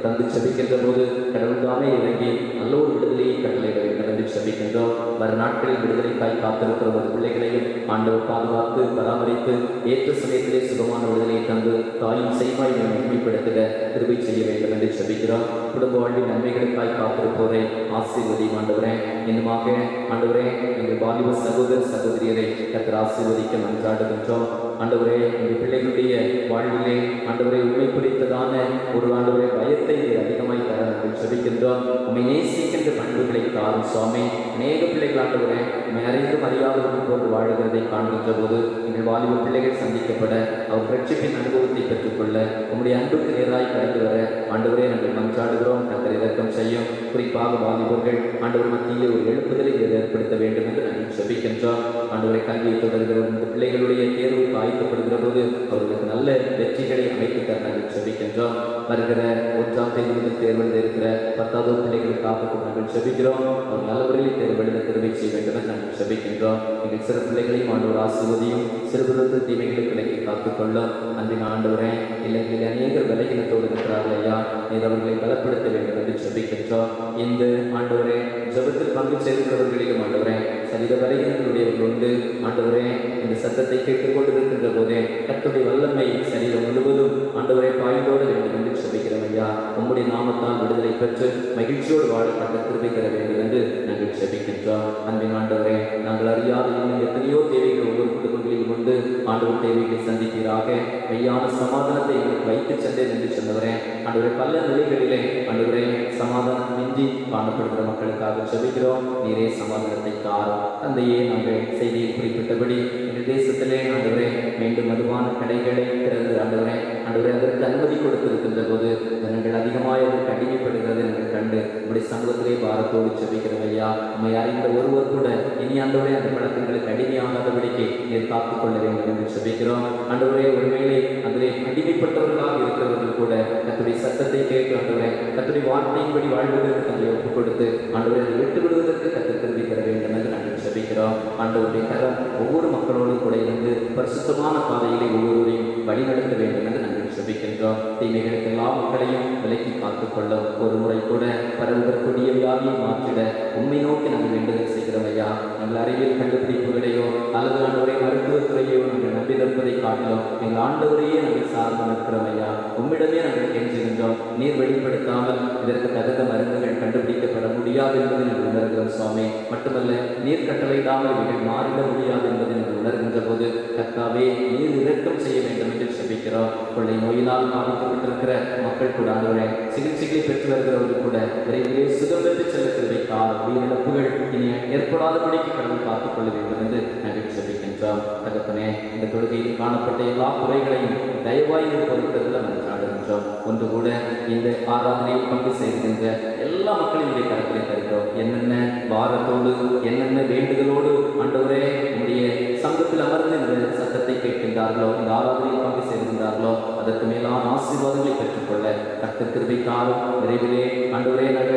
தந்து ஜெபிக்கின்ற போது கடவுள் தாமே இறங்கி நல்ல ஒரு விடுதலையை கட்டளையிட வேண்டும் என்று ஜெபிக்கின்றோம். வர நாட்களில் விடுதலைக்காய் காத்திருக்கிற ஒரு பிள்ளைகளையும் ஆண்டவர் பாதுகாத்து பராமரித்து ஏற்ற சமயத்திலே சுகமான விடுதலையை தந்து தாயும் செய்வாய் நன்மைப்படுத்திட கிருபை செய்ய வேண்டும் என்று ஜெபிக்கிறோம். குடும்ப வாழ்வின் நன்மைகளுக்காய் காத்திருப்போரை ஆசீர்வதி ஆண்டவரே. இன்னுமாக ஆண்டவரே, எங்கள் வாலிப சகோதர சகோதரியரை கர்த்தர் ஆசீர்வதிக்க மன்றாடுகின்றோம். ஆண்டவரே, எங்கள் பிள்ளைகளுடைய வாழ்விலே ஆண்டவரை உண்மை குறித்ததான ஒரு ஆண்டவரை பயத்தை அதிகமாய் தர நாங்கள் ஜெபிக்கின்றோம். உண்மை நேசிக்கின்ற பண்புகளை தாரும் சுவாமி. அநேக பிள்ளைகள் ஆண்டவரே உண்மை அறிந்தும் அறியாதவர்கள் போன்று வாழ்கிறதை காண்கின்ற போது எங்கள் வாலிப பிள்ளைகள் சந்திக்கப்பட அவர் ரட்சிப்பின் அனுபவத்தை பெற்றுக்கொள்ள உங்களுடைய அன்புக்கு நேராய் கடந்து வர ஆண்டவரே நாங்கள் மன்றாடுகிறோம். கர்த்தர் இரக்கம் செய்யும். குறிப்பாக வாலிபர்கள் ஆண்டவர் மத்தியிலே ஒரு எழுப்புதலை ஏற்படுத்த வேண்டும் என்று நாங்கள் ஜெபிக்கின்றோம். ஆண்டவரை கல்வியை தொடர்கிற இந்த பிள்ளைகளுடைய தேர்வுக்கு ஆயத்தப்படுகிற போது அவர்களுக்கு நல்ல வெற்றிகளை அமைத்து தர நாங்கள் ஜெபிக்கின்றோம். வருகிற 1ஆம் தேதி முதல் தேர்வு எழுத இருக்கிற 10வது பிள்ளைகளுக்காக நாங்கள் ஜெபிக்கிறோம். அவர் நல்லவர்களில் தேர்வு எழுத தெரிவை செய்ய வேண்டும் என்று நாங்கள் ஜெபிக்கின்றோம். எங்கள் சிறு பிள்ளைகளையும் ஆண்டவர் ஆசீர்வதியும். சிறுபிறப்பு தீமைகளுக்கு விலக்கி காத்துக்கொள்ளும். அன்பின் ஆண்டவரே, இல்லைகளில் அநேகர் விலகினத்தோடு இருக்கிறார்கள் ஐயா. நீர் அவர்களை பலப்படுத்த வேண்டும் என்று ஜெபிக்கின்றோம். இந்த ஆண்டவரே ஜெபத்தில் பங்கு சேர்க்கிறவர்களிலும் ஆண்டவரே சரீர வரையினுடையவர்கள் உண்டு. ஆண்டவரே, இந்த சத்தத்தை கேட்டுக்கொண்டிருக்கின்ற போதே கர்த்தருடைய வல்லமை சரீரம் முழுவதும் ஆண்டவரை பாய்ந்தோட வேண்டும் என்று ஜெபிக்கிறோம் ஐயா. உம்முடைய நாமத்தால் விடுதலை பெற்று மகிழ்ச்சியோடு வாழ கிருபை தர வேண்டும் என்று நாங்கள் ஜெபிக்கின்றோம். அன்பின் ஆண்டவரே, நாங்கள் அறியாத இன்னும் எத்தனையோ தேவைகள் ஒவ்வொரு குடும்பங்களில் உண்டு. ஆண்டவர் தேவைகளை சந்திப்பீராக. மெய்யான சமாதானத்தை எங்களுக்கு வைத்து சென்றேன் என்று சொன்னவரே ஆண்டவரை பல நிலைகளிலே ஆண்டவரே சமாதானம் இன்றி காணப்படுகிற மக்களுக்காக ஜெபிக்கிறோம். நீரே சமாதானத்தை தாரும். தந்தையே, நாங்கள் செய்தியை குறிப்பிட்டபடி இந்த தேசத்திலே ஆண்டவரே மீண்டும் மதுவான கடைகளை திறந்து ஆண்டவரே அதற்கு அனுமதி கொடுத்திருக்கின்ற போது ஜனங்கள் அதிகமாக அதற்கு அடிமைப்படுகிறது நாங்கள் கண்டு நம்முடைய சமூகத்திலே பாரத்தோடு ஜெபிக்கிறோம் ஐயா. நம்மை அறிந்த ஒருவர் கூட இனி ஆண்டவரே அந்த பழக்கங்களுக்கு அடிமையாகாதபடிக்கு நீர் காத்துக் கொள்ள வேண்டும் என்று ஜெபிக்கிறோம். ஆண்டவரே, ஒருவேளை அதிலே அடிமைப்பட்டவர்களாக இருக்கிறவர்கள் கூட கர்த்தருடைய சத்தத்தை கேட்டு ஆண்டவரே கர்த்தருடைய வார்த்தையின்படி வாழ்வதற்கு தங்களை ஒப்புக் கொடுத்து ஆண்டவரை அதை விட்டு விடுவதற்கு கர்த்தர் கிருபை தர வேண்டும் என்று நாங்கள் ஜெபிக்கிறோம். ஆண்டவருடைய கரம் ஒவ்வொரு மக்களோடும் கூட இருந்து பரிசுத்தமான பாதையிலே ஒவ்வொருவரையும் வழிநடத்த வேண்டும் என்று நாங்கள் ஜெபிக்கின்றோம். தீமைகளுக்கு எல்லா மக்களையும் விலக்கி காத்துக்கொள்ளும். ஒரு முறை கூட பரவுவதற்குரிய வியாதியை மாற்றிட உண்மை நோக்கி நாங்கள் வேண்டுதல் செய்கிறோம் ஐயா. நாங்கள் அறிவியல் கண்டுபிடிப்புகளையோ அல்லது ஆண்டவரை மருத்துவத்துறையோ நாங்கள் நம்பி நிற்பதை காட்டிலும் எங்கள் ஆண்டவரையே நாங்கள் சார்ந்து நிற்கிறோம் ஐயா. உம்மிடமே நாங்கள் கெஞ்சுகின்றோம். நீர் வெளிப்படுத்தாமல் இதற்கு தகுந்த மருந்துகள் கண்டுபிடிக்கப்பட முடியாது என்பதை நாங்கள் உணர்கிறோம் சுவாமி. மட்டுமல்ல, நீர் கட்டளையிடாமல் இவைகள் மாறிட முடியாது என்பதை நாங்கள் உணர்கின்ற போது கர்த்தாவே நீர் இரக்கம் செய்ய வேண்டும் என்று ஜெபிக்கிறோம். கொள்ளை நோயினால் பாதிக்கப்பட்டிருக்கிற மக்கள் கூட ஆண்டவரே சிகிச்சைகளை பெற்று வருகிறவர்கள் கூட விரைவிலே சுகம் பெற்று செல்ல கிருபைக்கார் உயிரிழப்புகள் இனி ஏற்படாதபடிக்கு கடவுள் காத்துக் கொள்ள வேண்டும் என்று நாங்கள் ஜெபிக்கின்றோம். தகப்பனே, இந்த தொழுகையில் காணப்பட்ட எல்லா குறைகளையும் தயவாய் பொறுத்ததில் நாங்கள் நாடுகின்றோம். ஒன்று கூட இந்த ஆராதனையில் பங்கு செய்கின்ற எல்லா மக்களினுடைய கருத்தை தருகிறோம். என்னென்ன பாரத்தோடு என்னென்ன வேண்டுதலோடு ஆண்டவரே உடைய சங்கத்தில் அமர்ந்து இந்த சத்தத்தை கேட்கின்றார்களோ, இந்த ஆராதனையில் பங்கு செய்கின்றார்களோ, அதற்கு மேலான ஆசீர்வாதங்களை பெற்றுக்கொள்ள கர்த்தர் கிருபைக்காரும் விரைவிலே ஆண்டவரே நாங்கள்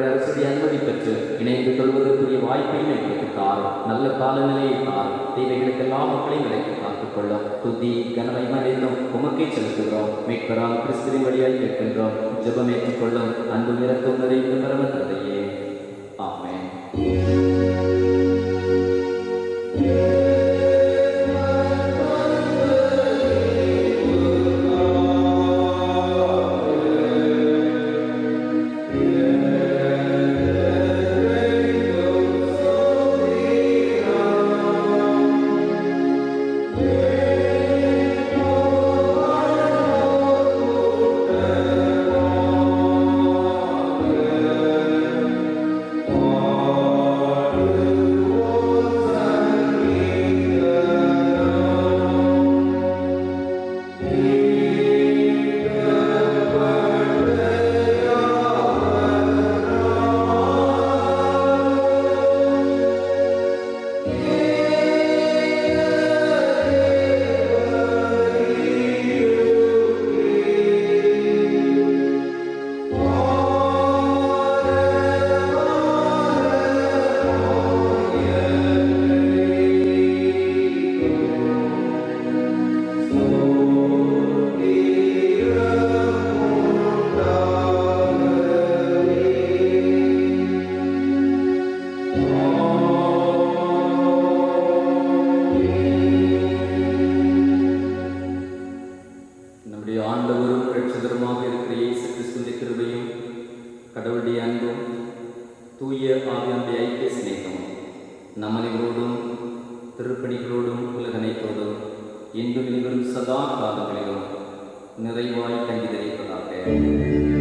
அரசுடைய அனுமதி பெற்று இணைந்து கொள்வதற்குரிய வாய்ப்பையும் எங்களுக்கு தாரும். நல்ல காலநிலையை தாரும். தேவைகளுக்கெல்லாம் மக்களையும் விலைக்கு காத்துக்கொள்ளும். துதி கனவை மறைந்தும் உமக்கை செலுத்துகிறோம். மீட்பராம் கிறிஸ்துவின் வழியாய் கேட்கின்றோம். ஜெபம் ஏற்றுக்கொள்ளும் அன்பு நிறத்தும் நிறைந்த பரம தந்தையே, ஆமென். கடவுளுடைய அன்பும் தூய ஆவியானுடைய ஐக்கிய சிநேகமும் நம்மனைவரோடும் திருப்பணிகளோடும் உலகனைத்தோடும் இன்றும் இனிவரும் சதா காலங்களிலும் நிறைவாய் தங்கி தெரிவிப்பதாக.